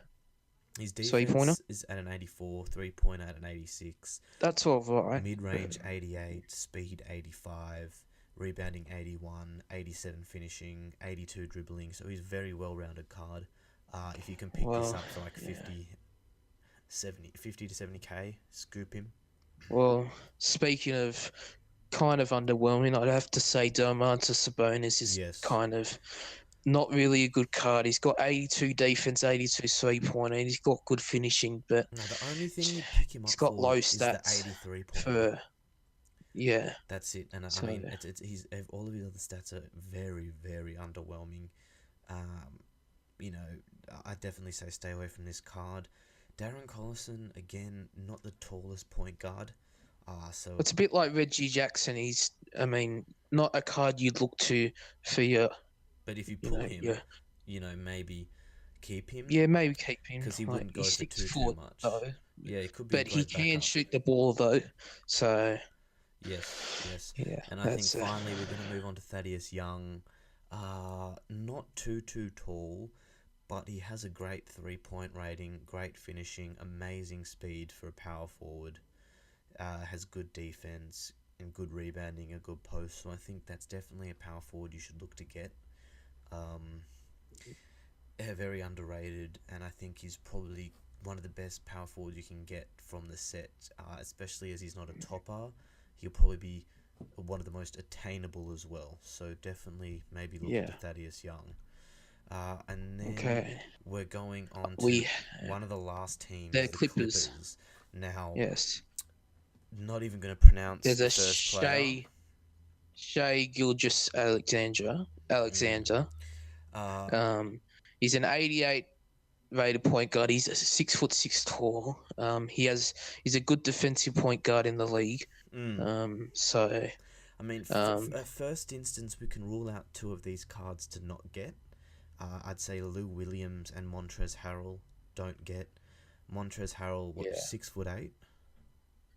Speaker 1: his
Speaker 2: 3-pointer?
Speaker 1: defense is at an 84, 3-pointer at an 86,
Speaker 2: That's all right.
Speaker 1: mid range 88, speed 85, rebounding 81, 87 finishing, 82 dribbling. So he's a very well rounded card. If you can pick this
Speaker 2: Well,
Speaker 1: up for like
Speaker 2: yeah.
Speaker 1: 50 to 70k, scoop him.
Speaker 2: Well, speaking of kind of underwhelming, I'd have to say Domantas Sabonis is
Speaker 1: Yes.
Speaker 2: kind of not really a good card. He's got 82 defense, 82 3-pointer, and he's got good finishing, but
Speaker 1: No, the only thing you'd pick him
Speaker 2: he's
Speaker 1: up
Speaker 2: got
Speaker 1: for
Speaker 2: low
Speaker 1: is the
Speaker 2: stats
Speaker 1: 83 pointer.
Speaker 2: for, yeah.
Speaker 1: That's it. And I
Speaker 2: So
Speaker 1: mean, he's all of his other stats are very, very underwhelming. Um, you know, I definitely say stay away from this card. Darren Collison, again, not the tallest point guard. So
Speaker 2: it's a bit like Reggie Jackson. He's, I mean, not a card you'd look to for your,
Speaker 1: but if you
Speaker 2: you
Speaker 1: pull
Speaker 2: know,
Speaker 1: him,
Speaker 2: your,
Speaker 1: maybe keep him
Speaker 2: yeah, maybe keep him.
Speaker 1: because he
Speaker 2: Like,
Speaker 1: wouldn't go
Speaker 2: he's
Speaker 1: for
Speaker 2: six
Speaker 1: too
Speaker 2: foot
Speaker 1: much.
Speaker 2: though,
Speaker 1: Yeah, it could be a
Speaker 2: but he
Speaker 1: great
Speaker 2: can
Speaker 1: backup.
Speaker 2: shoot the ball though. So
Speaker 1: Yes, yes.
Speaker 2: yeah,
Speaker 1: And I think
Speaker 2: that's
Speaker 1: finally we're going to move on to Thaddeus Young. Not too tall, but he has a great 3-point rating, great finishing, amazing speed for a power forward. Has good defense and good rebounding, a good post. So I think that's definitely a power forward you should look to get. Um, very underrated, and I think he's probably one of the best power forwards you can get from the set, especially as he's not a topper. He'll probably be one of the most attainable as well. So definitely maybe look
Speaker 2: yeah.
Speaker 1: into Thaddeus Young. And then
Speaker 2: Okay,
Speaker 1: we're going on to
Speaker 2: we
Speaker 1: one of the last teams,
Speaker 2: the
Speaker 1: the
Speaker 2: Clippers.
Speaker 1: Clippers. Now,
Speaker 2: Yes,
Speaker 1: not even going to pronounce
Speaker 2: there's
Speaker 1: the
Speaker 2: a
Speaker 1: first player.
Speaker 2: Shea Gilgis Alexander.
Speaker 1: Mm.
Speaker 2: Alexander.
Speaker 1: Uh,
Speaker 2: Um, he's an 88 rated point guard. He's 6'6" tall. He's a good defensive point guard in the league.
Speaker 1: mm.
Speaker 2: So
Speaker 1: I mean,
Speaker 2: um,
Speaker 1: at first instance, we can rule out two of these cards to not get. I'd say Lou Williams and Montrezl Harrell don't get. Montrezl Harrell, what,
Speaker 2: yeah,
Speaker 1: 6'8"?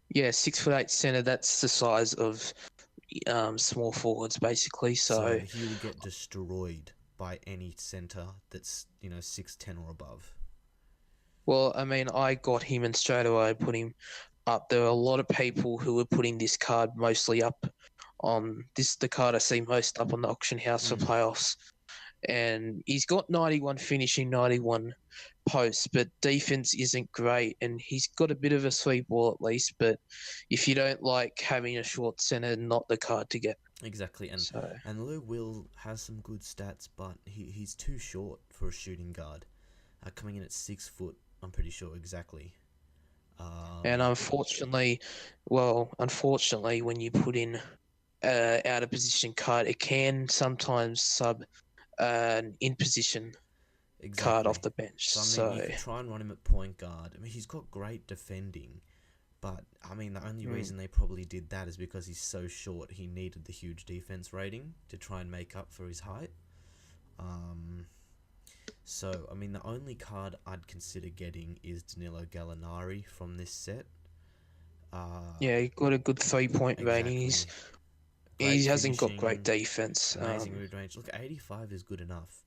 Speaker 2: yeah, 6'8" center. That's the size of small forwards basically.
Speaker 1: So
Speaker 2: So
Speaker 1: he will get destroyed by any center that's 6'10" or above.
Speaker 2: well, I mean, I got him and straight away I put him up. There are a lot of people who were putting this card mostly up on this. The card I see most up on the auction house for
Speaker 1: Mm,
Speaker 2: playoffs, and he's got 91 finishing, 91 posts, but defense isn't great, and he's got a bit of a sweet ball at least. But if you don't like having a short center, not the card to get.
Speaker 1: exactly,
Speaker 2: So,
Speaker 1: and Lou Will has some good stats, but he's too short for a shooting guard. Coming in at 6 foot, I'm pretty sure exactly.
Speaker 2: and
Speaker 1: Um,
Speaker 2: unfortunately, when you put in out of position card, it can sometimes sub an in position card off
Speaker 1: exactly.
Speaker 2: the bench.
Speaker 1: So I mean, you
Speaker 2: So
Speaker 1: could try and run him at point guard. I mean, he's got great defending, but I mean, the only reason they probably did that is because he's so short. He needed the huge defense rating to try and make up for his height. Um, so I mean, the only card I'd consider getting is Danilo Gallinari from this set.
Speaker 2: yeah, he got a good 3-point rating.
Speaker 1: Exactly.
Speaker 2: He
Speaker 1: Great
Speaker 2: hasn't got great
Speaker 1: finishing,
Speaker 2: defense.
Speaker 1: amazing mid range. Look, 85 is good enough.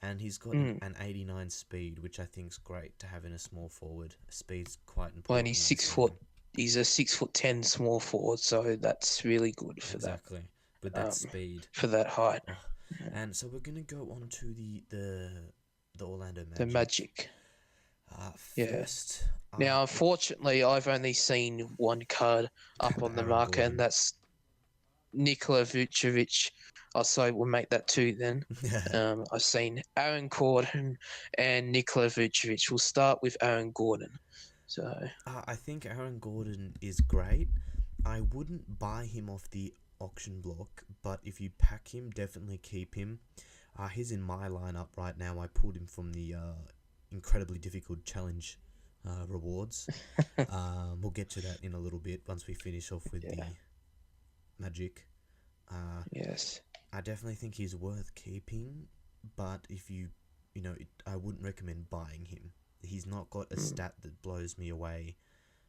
Speaker 1: And he's got
Speaker 2: Mm,
Speaker 1: an 89 speed, which I think's great to have in a small forward. Speed's quite
Speaker 2: when
Speaker 1: important
Speaker 2: he's
Speaker 1: in this
Speaker 2: 6 foot,
Speaker 1: game.
Speaker 2: he's a 6'10" small forward, so that's really good
Speaker 1: Exactly. With that
Speaker 2: um,
Speaker 1: speed.
Speaker 2: for that height.
Speaker 1: Oh. And so we're gonna go on to the Orlando
Speaker 2: The
Speaker 1: Magic.
Speaker 2: Magic,
Speaker 1: Uh,
Speaker 2: yeah.
Speaker 1: first,
Speaker 2: Now, unfortunately, I've only seen one card up on the
Speaker 1: Aaron
Speaker 2: market, and
Speaker 1: Gordon.
Speaker 2: that's Nikola Vucevic. Oh, sorry, we'll make that two then. I've seen Aaron Gordon and Nikola Vucevic. We'll start with Aaron Gordon. So
Speaker 1: I think Aaron Gordon is great. I wouldn't buy him off the auction block, but if you pack him, definitely keep him. He's in my lineup right now. I pulled him from the incredibly difficult challenge rewards. We'll get to that in a little bit once we finish off with
Speaker 2: yeah,
Speaker 1: the Magic.
Speaker 2: yes,
Speaker 1: I definitely think he's worth keeping, but if I wouldn't recommend buying him. he's not got a
Speaker 2: Mm.
Speaker 1: stat that blows me away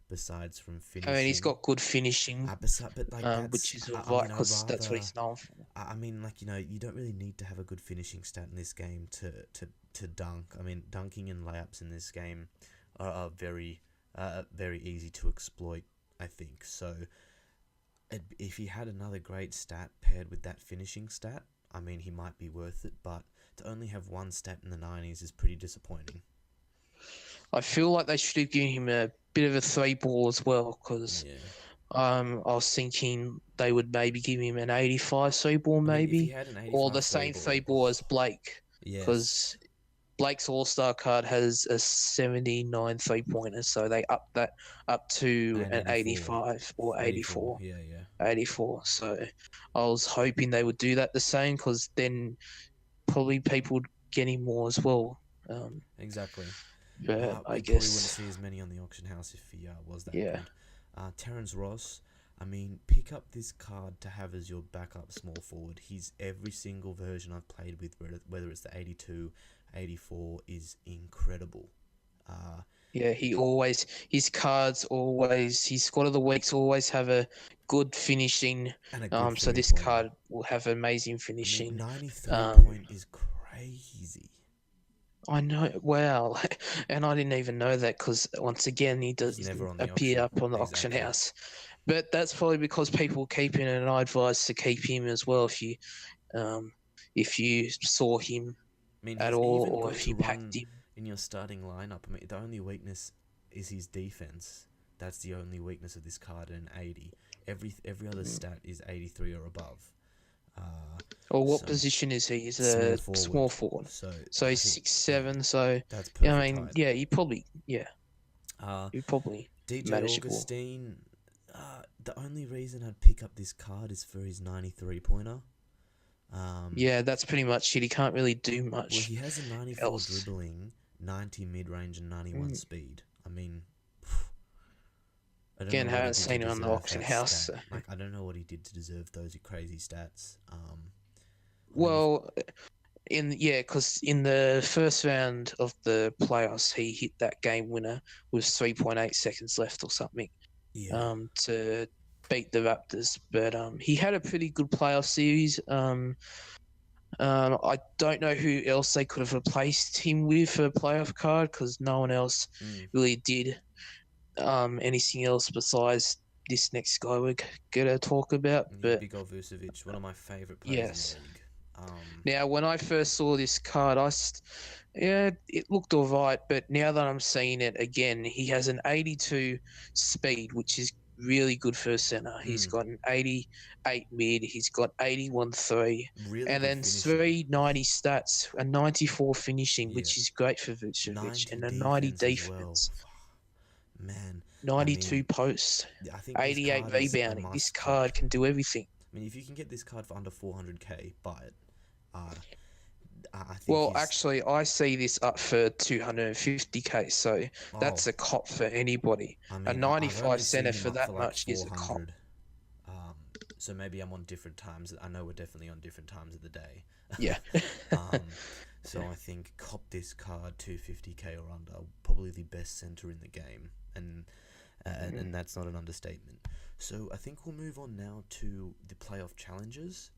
Speaker 1: besides from
Speaker 2: I mean, he's
Speaker 1: finishing.
Speaker 2: got good finishing,
Speaker 1: But like
Speaker 2: which
Speaker 1: that's,
Speaker 2: is
Speaker 1: I
Speaker 2: right
Speaker 1: mean,
Speaker 2: because that's what he's known for.
Speaker 1: I mean, like, you don't really need to have a good finishing stat in this game to dunk. I mean, dunking and layups in this game are very easy to exploit, I think. So if he had another great stat paired with that finishing stat, I mean, he might be worth it. But to only have one stat in the 90s is pretty disappointing.
Speaker 2: I feel like they should have given him a bit of a three ball as well because
Speaker 1: Yeah.
Speaker 2: I was thinking they would maybe give him an 85 three ball
Speaker 1: I mean, if he
Speaker 2: maybe,
Speaker 1: had an
Speaker 2: or
Speaker 1: 85
Speaker 2: the
Speaker 1: three
Speaker 2: same three
Speaker 1: ball,
Speaker 2: ball as Blake
Speaker 1: yes.
Speaker 2: because Blake's All Star card has a 79 three pointers, so they upped that up to
Speaker 1: And
Speaker 2: an
Speaker 1: 84.
Speaker 2: 85 or
Speaker 1: 84,
Speaker 2: 84.
Speaker 1: yeah, yeah.
Speaker 2: 84. So I was hoping they would do that the same because then probably people would get him more as well. Um,
Speaker 1: Exactly.
Speaker 2: but I
Speaker 1: We probably wouldn't
Speaker 2: guess,
Speaker 1: see as many on the auction house if he was that
Speaker 2: yeah.
Speaker 1: good. Terrence Ross, I mean, pick up this card to have as your backup small forward. He's every single version I've played with, whether it's the 82, 84, is incredible.
Speaker 2: Yeah, his cards always, his squad of the weeks always have a good finishing.
Speaker 1: And a good
Speaker 2: So
Speaker 1: three
Speaker 2: this
Speaker 1: pointer.
Speaker 2: card will have amazing
Speaker 1: I mean,
Speaker 2: finishing.
Speaker 1: 93 point is crazy.
Speaker 2: I know, wow, and I didn't even know that because once again he
Speaker 1: He's
Speaker 2: doesn't
Speaker 1: never on the
Speaker 2: appear
Speaker 1: auction.
Speaker 2: up on the auction
Speaker 1: Exactly.
Speaker 2: house. But that's probably because people keep him, and I advise to keep him as well um if you saw him
Speaker 1: I mean,
Speaker 2: at
Speaker 1: he's
Speaker 2: all
Speaker 1: even
Speaker 2: or
Speaker 1: good
Speaker 2: if
Speaker 1: to
Speaker 2: you packed
Speaker 1: run
Speaker 2: him.
Speaker 1: in your starting lineup. I mean, the only weakness is his defense. That's the only weakness of this card at an 80. Every other
Speaker 2: Mm.
Speaker 1: stat is 83 or above.
Speaker 2: Or what
Speaker 1: So
Speaker 2: position is he? He's
Speaker 1: small
Speaker 2: a
Speaker 1: forward.
Speaker 2: small forward.
Speaker 1: So
Speaker 2: So
Speaker 1: I
Speaker 2: he's
Speaker 1: think
Speaker 2: 6'7". So
Speaker 1: that's
Speaker 2: I
Speaker 1: perfect
Speaker 2: mean,
Speaker 1: height.
Speaker 2: yeah, you probably
Speaker 1: DJ
Speaker 2: manageable.
Speaker 1: Augustine. The only reason I'd pick up this card is for his 93 pointer.
Speaker 2: Yeah, that's pretty much it. He can't really do
Speaker 1: Well,
Speaker 2: much
Speaker 1: he has a 94
Speaker 2: else.
Speaker 1: dribbling, 90 mid range, and 91
Speaker 2: Mm.
Speaker 1: speed. I mean, I don't know
Speaker 2: Again,
Speaker 1: what he
Speaker 2: haven't
Speaker 1: did to
Speaker 2: seen him on the
Speaker 1: deserve
Speaker 2: auction
Speaker 1: that
Speaker 2: house.
Speaker 1: stat.
Speaker 2: So.
Speaker 1: Like, I don't know what he did to deserve those crazy stats. I mean, if
Speaker 2: Well, because in the first round of the playoffs, he hit that game winner with 3.8 seconds left or something.
Speaker 1: yeah,
Speaker 2: To beat the Raptors, but he had a pretty good playoff series. I don't know who else they could have replaced him with for a playoff card because no one else really did anything else besides this next guy we're gonna talk about.
Speaker 1: yeah,
Speaker 2: But
Speaker 1: Big Ol Vucevic, one of my favorite players in the
Speaker 2: yes,
Speaker 1: league.
Speaker 2: now when I first saw this card, yeah, it looked all right, but now that I'm seeing it again, he has an 82 speed, which is really good for a center. He's got an 88 mid, he's got 81 3,
Speaker 1: Really
Speaker 2: and
Speaker 1: good
Speaker 2: then
Speaker 1: finishing.
Speaker 2: 390 stats, a 94 finishing,
Speaker 1: Yeah,
Speaker 2: which is great for Vucevic,
Speaker 1: 90
Speaker 2: and a 90
Speaker 1: defense as well.
Speaker 2: defense,
Speaker 1: Man, I
Speaker 2: 92
Speaker 1: mean,
Speaker 2: posts,
Speaker 1: I think this
Speaker 2: 88
Speaker 1: card is a
Speaker 2: rebounding. This
Speaker 1: must
Speaker 2: card
Speaker 1: card.
Speaker 2: can do everything.
Speaker 1: I mean, if you can get this card for under 400k, buy it. Uh, I think
Speaker 2: Well,
Speaker 1: he's.
Speaker 2: actually, I see this up for 250k, so
Speaker 1: Oh,
Speaker 2: that's a cop for anybody.
Speaker 1: I
Speaker 2: A
Speaker 1: mean, I've
Speaker 2: 95
Speaker 1: only
Speaker 2: center
Speaker 1: seen him
Speaker 2: for
Speaker 1: up for
Speaker 2: that
Speaker 1: like
Speaker 2: much is a cop.
Speaker 1: 400. So maybe I'm on different times. I know we're definitely on different times of the day.
Speaker 2: Yeah.
Speaker 1: So I think cop this card 250k or under, probably the best center in the game, and that's not an understatement. So I think we'll move on now to the playoff challenges.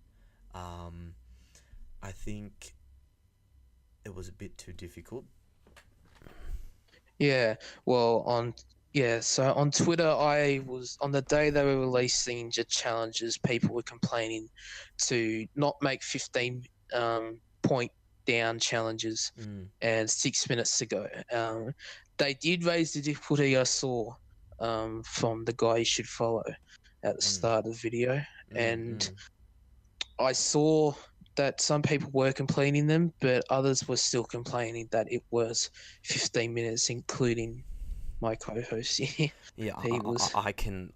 Speaker 1: I think it was a bit too difficult.
Speaker 2: Yeah. Well, so on Twitter, I was on the day they were releasing the challenges. People were complaining to not make 15 point down challenges, and 6 minutes to go. They did raise the difficulty. I saw from the guy you should follow at the start of the video, and I saw that some people were complaining them, but others were still complaining that it was 15 minutes, including my co-host.
Speaker 1: Yeah,
Speaker 2: He was.
Speaker 1: I can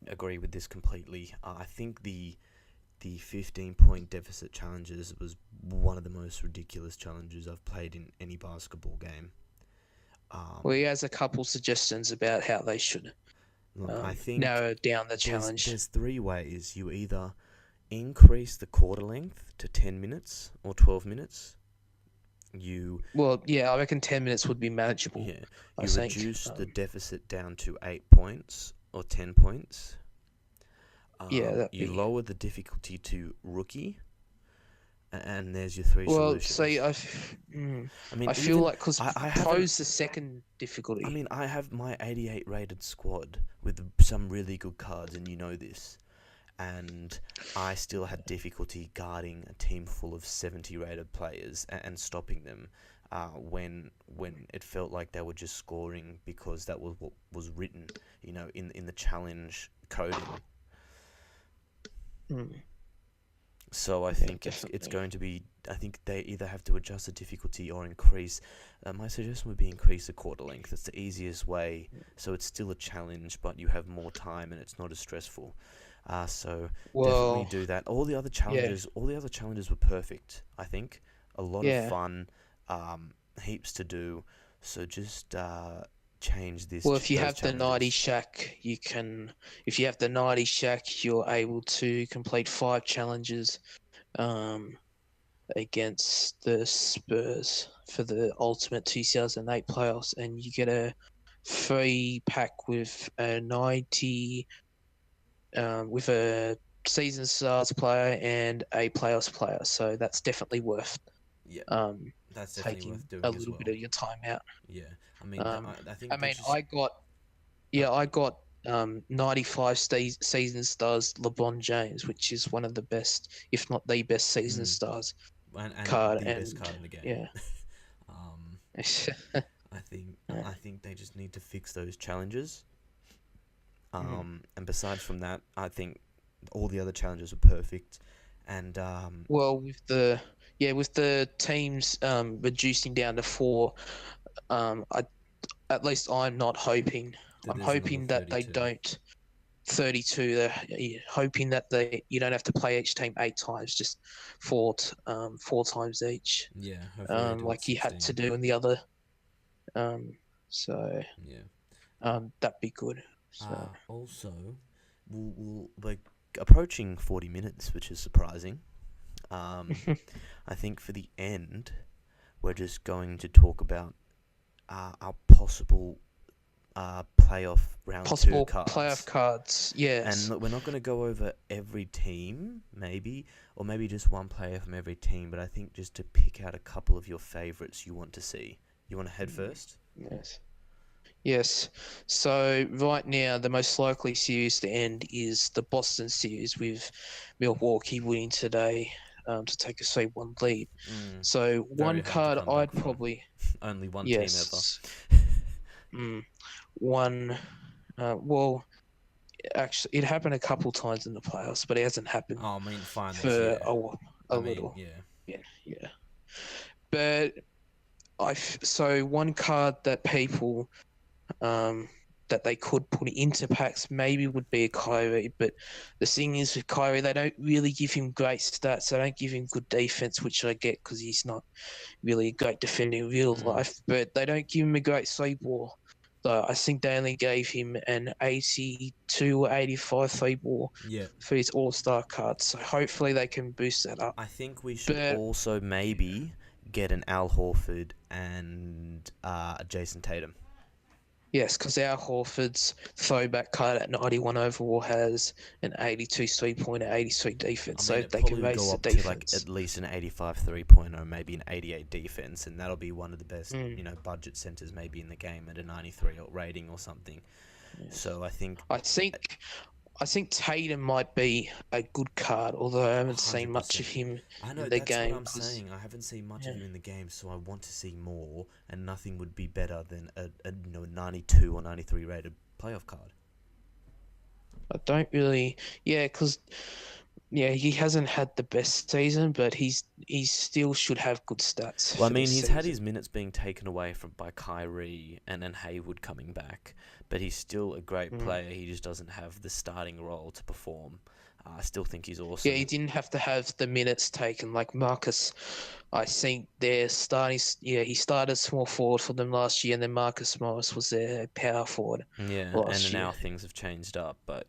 Speaker 1: agree with this completely. I think the 15-point deficit challenges was one of the most ridiculous challenges I've played in any basketball game.
Speaker 2: Well, he has a couple suggestions about how they should
Speaker 1: I think
Speaker 2: narrow down the challenge.
Speaker 1: there's three ways. You either increase the quarter length to 10 minutes or 12 minutes. You
Speaker 2: Well, yeah, I reckon 10 minutes would be manageable.
Speaker 1: yeah,
Speaker 2: I
Speaker 1: you
Speaker 2: think.
Speaker 1: reduce the deficit down to 8 points or 10 points.
Speaker 2: Yeah, that'd
Speaker 1: You
Speaker 2: be.
Speaker 1: lower the difficulty to rookie, and there's your three
Speaker 2: Well, see,
Speaker 1: solutions. I mean,
Speaker 2: I feel
Speaker 1: even
Speaker 2: like because
Speaker 1: I haven't.
Speaker 2: pro's the second
Speaker 1: I
Speaker 2: difficulty.
Speaker 1: mean, I have my 88 rated squad with some really good cards, and you know this. And I still had difficulty guarding a team full of 70 rated players and stopping them when it felt like they were just scoring because that was what was written, in the challenge coding.
Speaker 2: Mm,
Speaker 1: So I
Speaker 2: yeah,
Speaker 1: think it's
Speaker 2: definitely.
Speaker 1: going to be. I think they either have to adjust the difficulty or increase. My suggestion would be increase the quarter length. It's the easiest way. So it's still a challenge, but you have more time and it's not as stressful. So definitely
Speaker 2: Well,
Speaker 1: do that.
Speaker 2: yeah,
Speaker 1: All the other challenges were perfect. I think a lot of
Speaker 2: yeah.
Speaker 1: fun, heaps to do. So just change
Speaker 2: Well, if you
Speaker 1: those
Speaker 2: have the 90
Speaker 1: challenges.
Speaker 2: shack, you can. If you have the 90 shack, you're able to complete 5 challenges. Um, against the Spurs for the ultimate 2008 playoffs, and you get a free pack with a 90, with a season stars player and a playoffs player. So that's definitely worth
Speaker 1: Yeah,
Speaker 2: um,
Speaker 1: that's definitely
Speaker 2: taking
Speaker 1: worth
Speaker 2: a
Speaker 1: doing as
Speaker 2: little bit
Speaker 1: well.
Speaker 2: of your time out.
Speaker 1: Yeah, I mean,
Speaker 2: Um,
Speaker 1: I
Speaker 2: I
Speaker 1: think they
Speaker 2: mean,
Speaker 1: just. Uh,
Speaker 2: I got 95 season stars LeBron James, which is one of the best, if not the best season
Speaker 1: mm,
Speaker 2: stars
Speaker 1: and
Speaker 2: card,
Speaker 1: the best
Speaker 2: and
Speaker 1: card in the game.
Speaker 2: yeah.
Speaker 1: um, I think they just need to fix those challenges.
Speaker 2: Mm.
Speaker 1: And besides from that, I think all the other challenges were perfect. And
Speaker 2: Well, with the teams reducing down to four, I at least I'm not hoping.
Speaker 1: that
Speaker 2: I'm
Speaker 1: there's another
Speaker 2: hoping that they
Speaker 1: 32.
Speaker 2: don't 32. Hoping that they you don't have to play each team 8 times, just 4 times each,
Speaker 1: Yeah, hopefully they do it
Speaker 2: like you had to
Speaker 1: 16.
Speaker 2: do in the other. Um, so
Speaker 1: Yeah.
Speaker 2: that'd be good. So
Speaker 1: Also, we're approaching 40 minutes, which is surprising. Um, I think for the end, we're just going to talk about our possible playoff round two
Speaker 2: possible playoff
Speaker 1: cards.
Speaker 2: cards,
Speaker 1: And
Speaker 2: yes.
Speaker 1: look, we're not going to go over every team, maybe, or maybe just one player from every team, but I think just to pick out a couple of your favourites you want to see. You want to head first?
Speaker 2: Yes. Yes. So right now, the most likely series to end is the Boston series with Milwaukee winning today, to take a 3-1 lead.
Speaker 1: Mm,
Speaker 2: So
Speaker 1: very
Speaker 2: one
Speaker 1: hard to
Speaker 2: card
Speaker 1: come
Speaker 2: I'd
Speaker 1: back from.
Speaker 2: probably,
Speaker 1: Only one team ever.
Speaker 2: yes, mm, one. Well, actually, it happened a couple times in the playoffs, but it hasn't happened
Speaker 1: Oh, I mean, finals,
Speaker 2: for
Speaker 1: yeah.
Speaker 2: a
Speaker 1: I mean,
Speaker 2: little.
Speaker 1: yeah.
Speaker 2: Yeah, yeah. But so one card that people um, that they could put into packs maybe would be a Kyrie. But the thing is with Kyrie, they don't really give him great stats. They don't give him good defense, which I get because he's not really a great defender in real
Speaker 1: Mm,
Speaker 2: life. But they don't give him a great three ball. So I think they only gave him an 82 or 85 three ball
Speaker 1: yeah.
Speaker 2: for his All Star card. So hopefully they can boost that up.
Speaker 1: I think we should
Speaker 2: But
Speaker 1: also maybe get an Al Horford and Jason Tatum.
Speaker 2: yes, because our Horford's throwback card at 91 overall has an 82 3-pointer, 83
Speaker 1: I
Speaker 2: defense,
Speaker 1: mean,
Speaker 2: so
Speaker 1: it
Speaker 2: they can
Speaker 1: probably would
Speaker 2: raise
Speaker 1: go
Speaker 2: the
Speaker 1: up to like
Speaker 2: defense.
Speaker 1: at least an 85 3-pointer, maybe an 88 defense, and that'll be one of the best,
Speaker 2: Mm,
Speaker 1: budget centers maybe in the game at a 93 rating or something.
Speaker 2: yes.
Speaker 1: So I think
Speaker 2: I think I think Tatum might be a good card, although I haven't seen much of
Speaker 1: 100%.
Speaker 2: him
Speaker 1: I know
Speaker 2: in the
Speaker 1: that's what
Speaker 2: game.
Speaker 1: I'm
Speaker 2: Because
Speaker 1: saying. I haven't seen much of
Speaker 2: yeah,
Speaker 1: him in the game, so I want to see more, and nothing would be better than a 92 or 93 rated playoff card.
Speaker 2: I don't really. Yeah, because he hasn't had the best season, but he still should have good stats
Speaker 1: Well, I
Speaker 2: for
Speaker 1: mean,
Speaker 2: this
Speaker 1: he's had
Speaker 2: season.
Speaker 1: his minutes being taken away from by Kyrie and Haywood coming back, but he's still a great
Speaker 2: Mm.
Speaker 1: player. He just doesn't have the starting role to perform. I still think he's
Speaker 2: Yeah, he
Speaker 1: awesome.
Speaker 2: didn't have to have the minutes taken like Marcus. I think they're starting. Yeah, he started small forward for them last year, and then Marcus Morris was their power forward
Speaker 1: Yeah, and
Speaker 2: last year.
Speaker 1: now things have changed up, but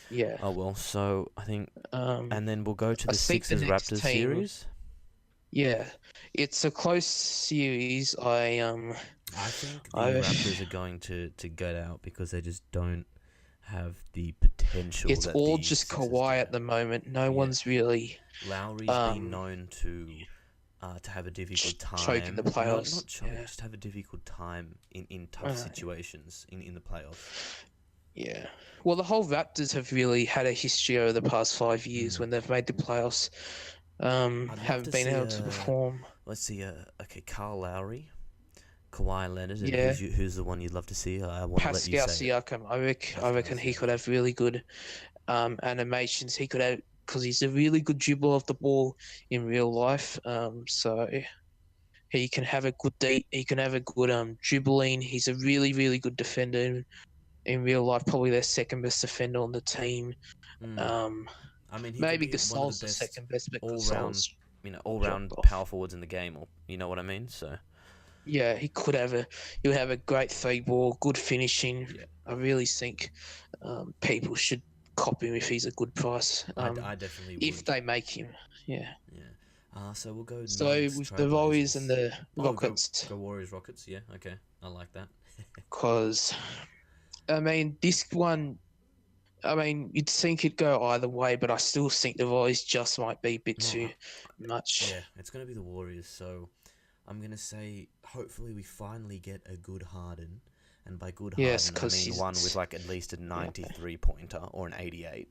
Speaker 2: Yeah.
Speaker 1: oh well. So I think,
Speaker 2: Um,
Speaker 1: and then we'll go to
Speaker 2: I
Speaker 1: the
Speaker 2: think the
Speaker 1: Sixers
Speaker 2: next
Speaker 1: Raptors
Speaker 2: team.
Speaker 1: series.
Speaker 2: Yeah, it's a close series.
Speaker 1: I think the
Speaker 2: I
Speaker 1: Raptors are going to get out because they just don't have the potential
Speaker 2: it's
Speaker 1: that
Speaker 2: all
Speaker 1: the
Speaker 2: just
Speaker 1: Sixers do.
Speaker 2: Kawhi at the moment. No
Speaker 1: Yeah,
Speaker 2: one's really
Speaker 1: Lowry's been
Speaker 2: um
Speaker 1: known to have a difficult
Speaker 2: choking the
Speaker 1: time. Not
Speaker 2: playoffs.
Speaker 1: choke,
Speaker 2: Yeah.
Speaker 1: just have a difficult time in tough situations in the playoffs.
Speaker 2: Yeah. Well, the whole Raptors have really had a history over the past 5 years
Speaker 1: Mm.
Speaker 2: when they've made the playoffs.
Speaker 1: I'd love
Speaker 2: Haven't
Speaker 1: to
Speaker 2: been
Speaker 1: see
Speaker 2: able to perform.
Speaker 1: let's see okay, Carl Lowry, Kawhi Leonard, and
Speaker 2: Yeah.
Speaker 1: who's the one you'd love to see? I want to let you
Speaker 2: Pascal
Speaker 1: say it.
Speaker 2: Siakam, I reckon
Speaker 1: Pascal
Speaker 2: he could
Speaker 1: Siakam.
Speaker 2: have really good animations. He could have because he's a really good dribbler of the ball in real life. So he can have a good he can have a good dribbling. He's a really good defender in real life. Probably their second best defender on the team.
Speaker 1: Mm.
Speaker 2: Um,
Speaker 1: I mean, he could
Speaker 2: Maybe
Speaker 1: be one of the
Speaker 2: Gasol's the
Speaker 1: best
Speaker 2: second best, but
Speaker 1: all round,
Speaker 2: Gasol's
Speaker 1: all
Speaker 2: dropped
Speaker 1: round
Speaker 2: off.
Speaker 1: power forwards in the game. Or you know what I mean? So
Speaker 2: Yeah, he'll have a great three ball, good finishing.
Speaker 1: yeah,
Speaker 2: I really think people should copy him if he's a good price.
Speaker 1: I definitely
Speaker 2: If
Speaker 1: would.
Speaker 2: they make him, yeah.
Speaker 1: Yeah. So we'll go
Speaker 2: So
Speaker 1: Nugs
Speaker 2: with the Warriors and
Speaker 1: Trailblazers.
Speaker 2: the
Speaker 1: Oh,
Speaker 2: Rockets,
Speaker 1: go Warriors Rockets. Yeah, okay, I like that.
Speaker 2: because I mean this one, I mean you'd think it'd go either way, but I still think the Warriors just might be a bit
Speaker 1: No,
Speaker 2: too much.
Speaker 1: yeah, it's gonna be the Warriors. So I'm gonna say hopefully we finally get a good Harden, and by good
Speaker 2: Yes,
Speaker 1: Harden I
Speaker 2: because
Speaker 1: mean one with
Speaker 2: he's
Speaker 1: like at least a
Speaker 2: yeah.
Speaker 1: 93 pointer or an 88.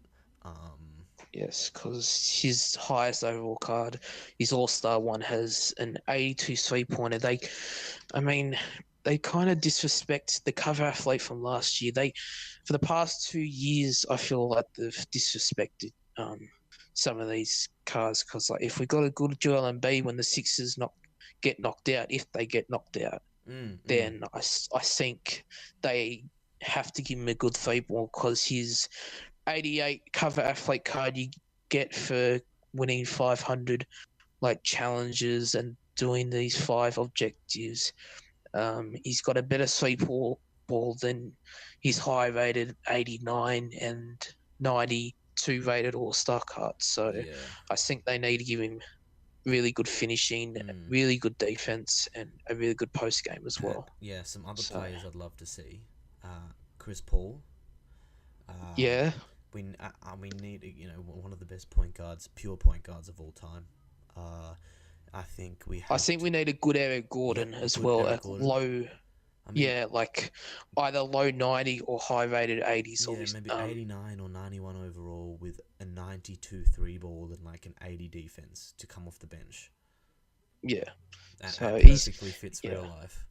Speaker 2: Yes, because his highest overall card, his All Star one, has an 82 3 pointer. I mean, they kind of disrespect the cover athlete from last year. For the past 2 years, I feel like they've disrespected some of these cards because, like, if we got a good Joel Embiid when the Sixers get knocked out, if they get knocked out,
Speaker 1: Mm, mm.
Speaker 2: then I think they have to give him a good three ball because his 88 cover athlete card you get for winning 500 like challenges and doing these 5 objectives. He's got a better sweep ball than his high rated 89 and 92 rated All Star cards. So
Speaker 1: Yeah.
Speaker 2: I think they need to give him really good finishing,
Speaker 1: Mm.
Speaker 2: really good defense, and a really good post game as well.
Speaker 1: Yeah, some other
Speaker 2: So
Speaker 1: players I'd love to see. Chris Paul. Um,
Speaker 2: yeah,
Speaker 1: we need one of the best point guards, pure point guards of all time. Uh, I think we
Speaker 2: I
Speaker 1: have
Speaker 2: think
Speaker 1: to.
Speaker 2: we need a good Eric
Speaker 1: Yep,
Speaker 2: Gordon
Speaker 1: a
Speaker 2: as
Speaker 1: good
Speaker 2: well
Speaker 1: Eric
Speaker 2: at
Speaker 1: Gordon.
Speaker 2: low.
Speaker 1: I mean,
Speaker 2: Yeah, like either low 90 or high rated 80s.
Speaker 1: yeah,
Speaker 2: Obviously,
Speaker 1: maybe 89 or 91 overall with a 92 three ball and like an 80 defense to come off the bench.
Speaker 2: yeah.
Speaker 1: And
Speaker 2: So he's
Speaker 1: perfectly fits
Speaker 2: yeah.
Speaker 1: real life.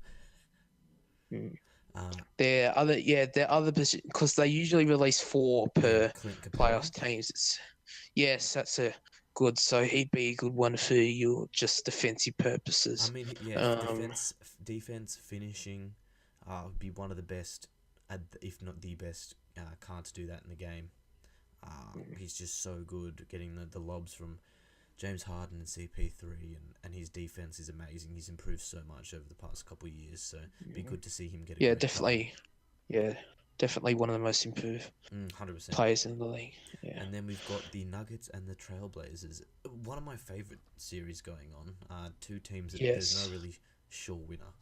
Speaker 2: Mm.
Speaker 1: Uh,
Speaker 2: They're other position because they usually release four
Speaker 1: yeah,
Speaker 2: per
Speaker 1: Clint Capella.
Speaker 2: playoff teams. Yes, that's a good. So he'd be a good one for you just defensive
Speaker 1: I
Speaker 2: purposes.
Speaker 1: mean, yeah,
Speaker 2: Um,
Speaker 1: defense, finishing, would be one of the best, if not the best, cards to do that in the game. He's just so good at getting the lobs from James Harden and CP3, and his defense is amazing. He's improved so much over the past couple of years, so it'd be good to see him get a
Speaker 2: yeah,
Speaker 1: great card.
Speaker 2: definitely. Yeah, definitely one of the most improved
Speaker 1: 100%.
Speaker 2: players in the league. Yeah.
Speaker 1: And then we've got the Nuggets and the Trailblazers. One of my favorite series going on. Two teams that there's no
Speaker 2: Yes.
Speaker 1: really sure winner.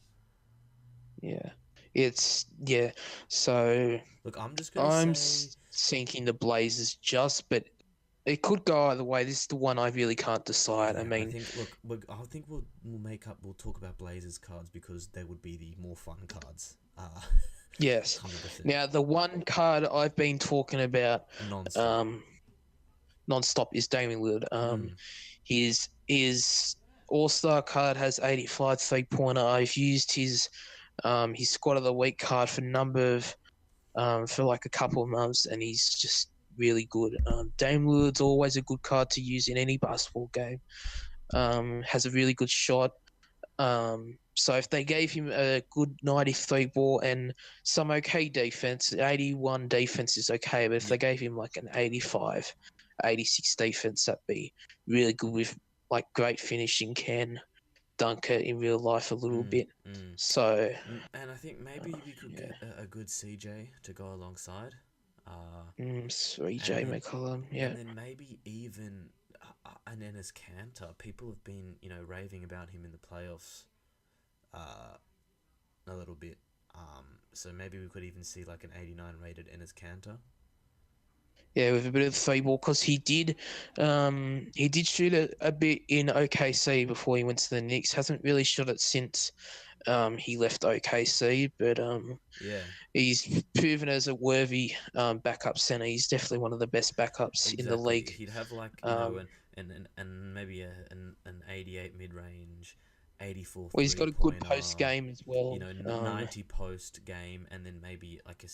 Speaker 2: Yeah. Yeah. So
Speaker 1: Look, I'm just gonna
Speaker 2: I'm
Speaker 1: say,
Speaker 2: thinking the Blazers but it could go either way. This is the one I really can't decide. I
Speaker 1: yeah, I
Speaker 2: mean,
Speaker 1: think. Look, I think we'll make up. We'll talk about Blazers cards because they would be the more fun cards.
Speaker 2: yes.
Speaker 1: 100%.
Speaker 2: Now the one card I've been talking about
Speaker 1: Non-stop.
Speaker 2: um non-stop is Damian Lillard.
Speaker 1: Mm.
Speaker 2: His All-Star card has 85 three-pointer. I've used his squad of the week card for a number of for like a couple of months, and he's just really good. Dame Lillard's always a good card to use in any basketball game. Has a really good shot. So if they gave him a good 93 ball and some okay defense, 81 defense is okay, but if
Speaker 1: Yeah.
Speaker 2: they gave him like an 85, 86 defense, that'd be really good with like great finishing, can dunk it in real life a little
Speaker 1: Mm.
Speaker 2: bit.
Speaker 1: Mm.
Speaker 2: So
Speaker 1: And I think maybe we could
Speaker 2: yeah,
Speaker 1: get a good CJ to go alongside. Uh,
Speaker 2: 3J
Speaker 1: and then
Speaker 2: McCollum,
Speaker 1: and
Speaker 2: yeah.
Speaker 1: then maybe even And Enes Kanter, people have been, raving about him in the playoffs uh, a little bit. So maybe we could even see like an 89 rated Enes Kanter.
Speaker 2: Yeah, with a bit of three ball because he did shoot it a bit in OKC before he went to the Knicks. Hasn't really shot it since he left OKC, but
Speaker 1: Yeah,
Speaker 2: he's proven as a worthy backup center. He's definitely one of the best backups in the
Speaker 1: exactly.
Speaker 2: league.
Speaker 1: He'd have like
Speaker 2: Um,
Speaker 1: and maybe an 88 mid range, 84
Speaker 2: well, he's
Speaker 1: three
Speaker 2: got a good
Speaker 1: pointer,
Speaker 2: post game as well.
Speaker 1: 90 post game, and then maybe like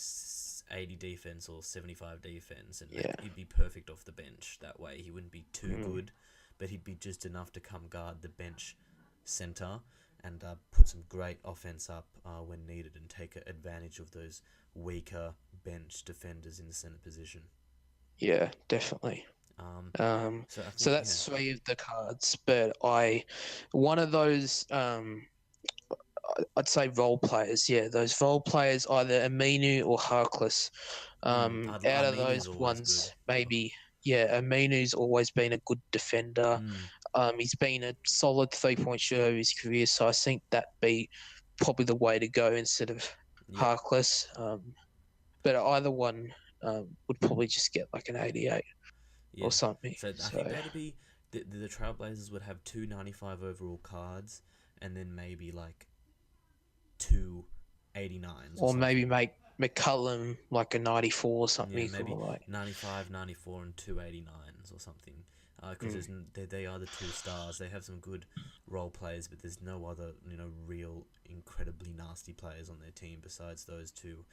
Speaker 1: 80 defense or 75 defense, and like
Speaker 2: Yeah,
Speaker 1: he'd be perfect off the bench that way. He wouldn't be too
Speaker 2: mm,
Speaker 1: good, but he'd be just enough to come guard the bench center and put some great offense up when needed and take advantage of those weaker bench defenders in the center position.
Speaker 2: yeah, definitely.
Speaker 1: Um, so I
Speaker 2: So
Speaker 1: think, yeah.
Speaker 2: that's three of the cards, but one of those I'd say role players. Yeah, those role players, either Aminu or Harkless. Out of
Speaker 1: Armenia's
Speaker 2: those
Speaker 1: always good.
Speaker 2: ones, maybe yeah, Aminu's always been a good defender.
Speaker 1: Mm,
Speaker 2: He's been a solid 3-point shooter of his career, so I think that'd be probably the way to go instead of
Speaker 1: yep,
Speaker 2: Harkless. But either one would probably just get like an 88 or
Speaker 1: yeah.
Speaker 2: something.
Speaker 1: So I think
Speaker 2: So
Speaker 1: that'd be the Trailblazers would have two 95 overall cards, and then maybe like two 89s or
Speaker 2: or maybe
Speaker 1: something.
Speaker 2: make McCullum like a 94 or
Speaker 1: Yeah,
Speaker 2: something,
Speaker 1: maybe
Speaker 2: or like
Speaker 1: 95, 94, and two 89s or something. Because
Speaker 2: mm,
Speaker 1: they are the two stars. They have some good role players, but there's no other real incredibly nasty players on their team besides those two.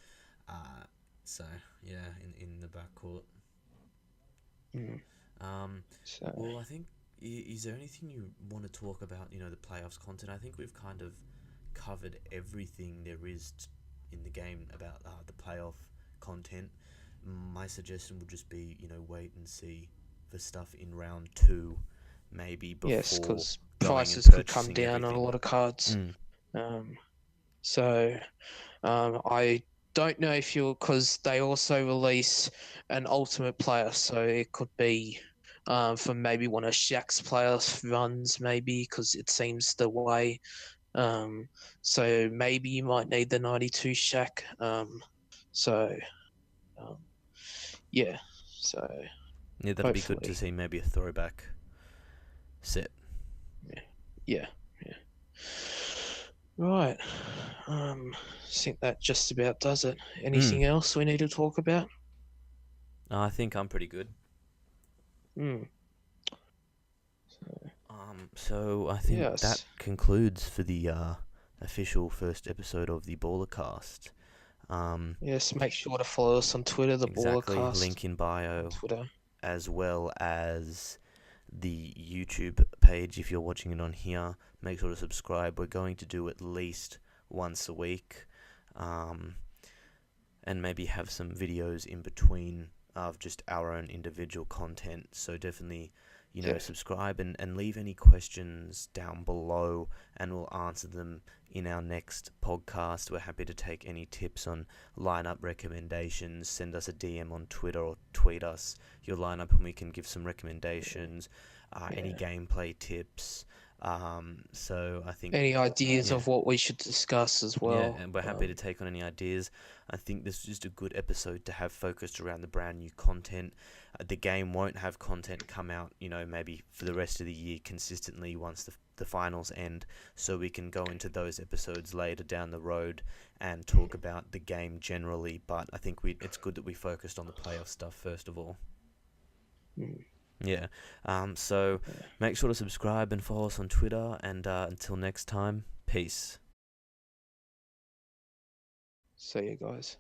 Speaker 1: Uh, so yeah, in the backcourt.
Speaker 2: mm,
Speaker 1: Um,
Speaker 2: so
Speaker 1: well, I think is there anything you want to talk about? The playoffs content. I think we've kind of covered everything there is in the game about the playoff content. My suggestion would just be wait and see for stuff in round two, maybe
Speaker 2: yes,
Speaker 1: before
Speaker 2: because
Speaker 1: going and
Speaker 2: prices could come
Speaker 1: purchasing
Speaker 2: down on a
Speaker 1: everything.
Speaker 2: lot of cards.
Speaker 1: Mm.
Speaker 2: Um, so I don't know if you'll, because they also release an ultimate player, so it could be for maybe one of Shaq's playoff runs, maybe because it seems the way. Um, so maybe you might need the 92 Shaq. So um, yeah, so
Speaker 1: Yeah, that'd be good to
Speaker 2: hopefully,
Speaker 1: see maybe a throwback set.
Speaker 2: yeah, yeah, yeah. Right. I think that just about does it.
Speaker 1: Mm.
Speaker 2: Anything else we need to talk about?
Speaker 1: I think I'm pretty good.
Speaker 2: Hmm.
Speaker 1: So I think that
Speaker 2: Yes.
Speaker 1: concludes for the official first episode of the Ballercast. Um,
Speaker 2: Yes. Make sure to follow us on Twitter, the
Speaker 1: exactly,
Speaker 2: Ballercast
Speaker 1: link in
Speaker 2: on
Speaker 1: bio,
Speaker 2: Twitter.
Speaker 1: as well as the YouTube page if you're watching it on here. Make sure to subscribe. We're going to do at least once a week, um, and maybe have some videos in between of just our own individual content. So definitely,
Speaker 2: Yeah.
Speaker 1: subscribe and leave any questions down below, and we'll answer them in our next podcast. We're happy to take any tips on lineup recommendations. Send us a DM on Twitter or tweet us your lineup, and we can give some recommendations. Any
Speaker 2: Yeah.
Speaker 1: gameplay tips. So I think,
Speaker 2: Any ideas
Speaker 1: yeah.
Speaker 2: of what we should discuss as
Speaker 1: Yeah,
Speaker 2: well?
Speaker 1: and we're happy to take on any ideas. I think this is just a good episode to have focused around the brand new content. The game won't have content come out, maybe for the rest of the year consistently once the finals end. So we can go into those episodes later down the road and talk about the game generally. But I think it's good that we focused on the playoff stuff first of all.
Speaker 2: Mm,
Speaker 1: Yeah. So
Speaker 2: yeah.
Speaker 1: make sure to subscribe and follow us on Twitter. And until next time, peace.
Speaker 2: See you guys.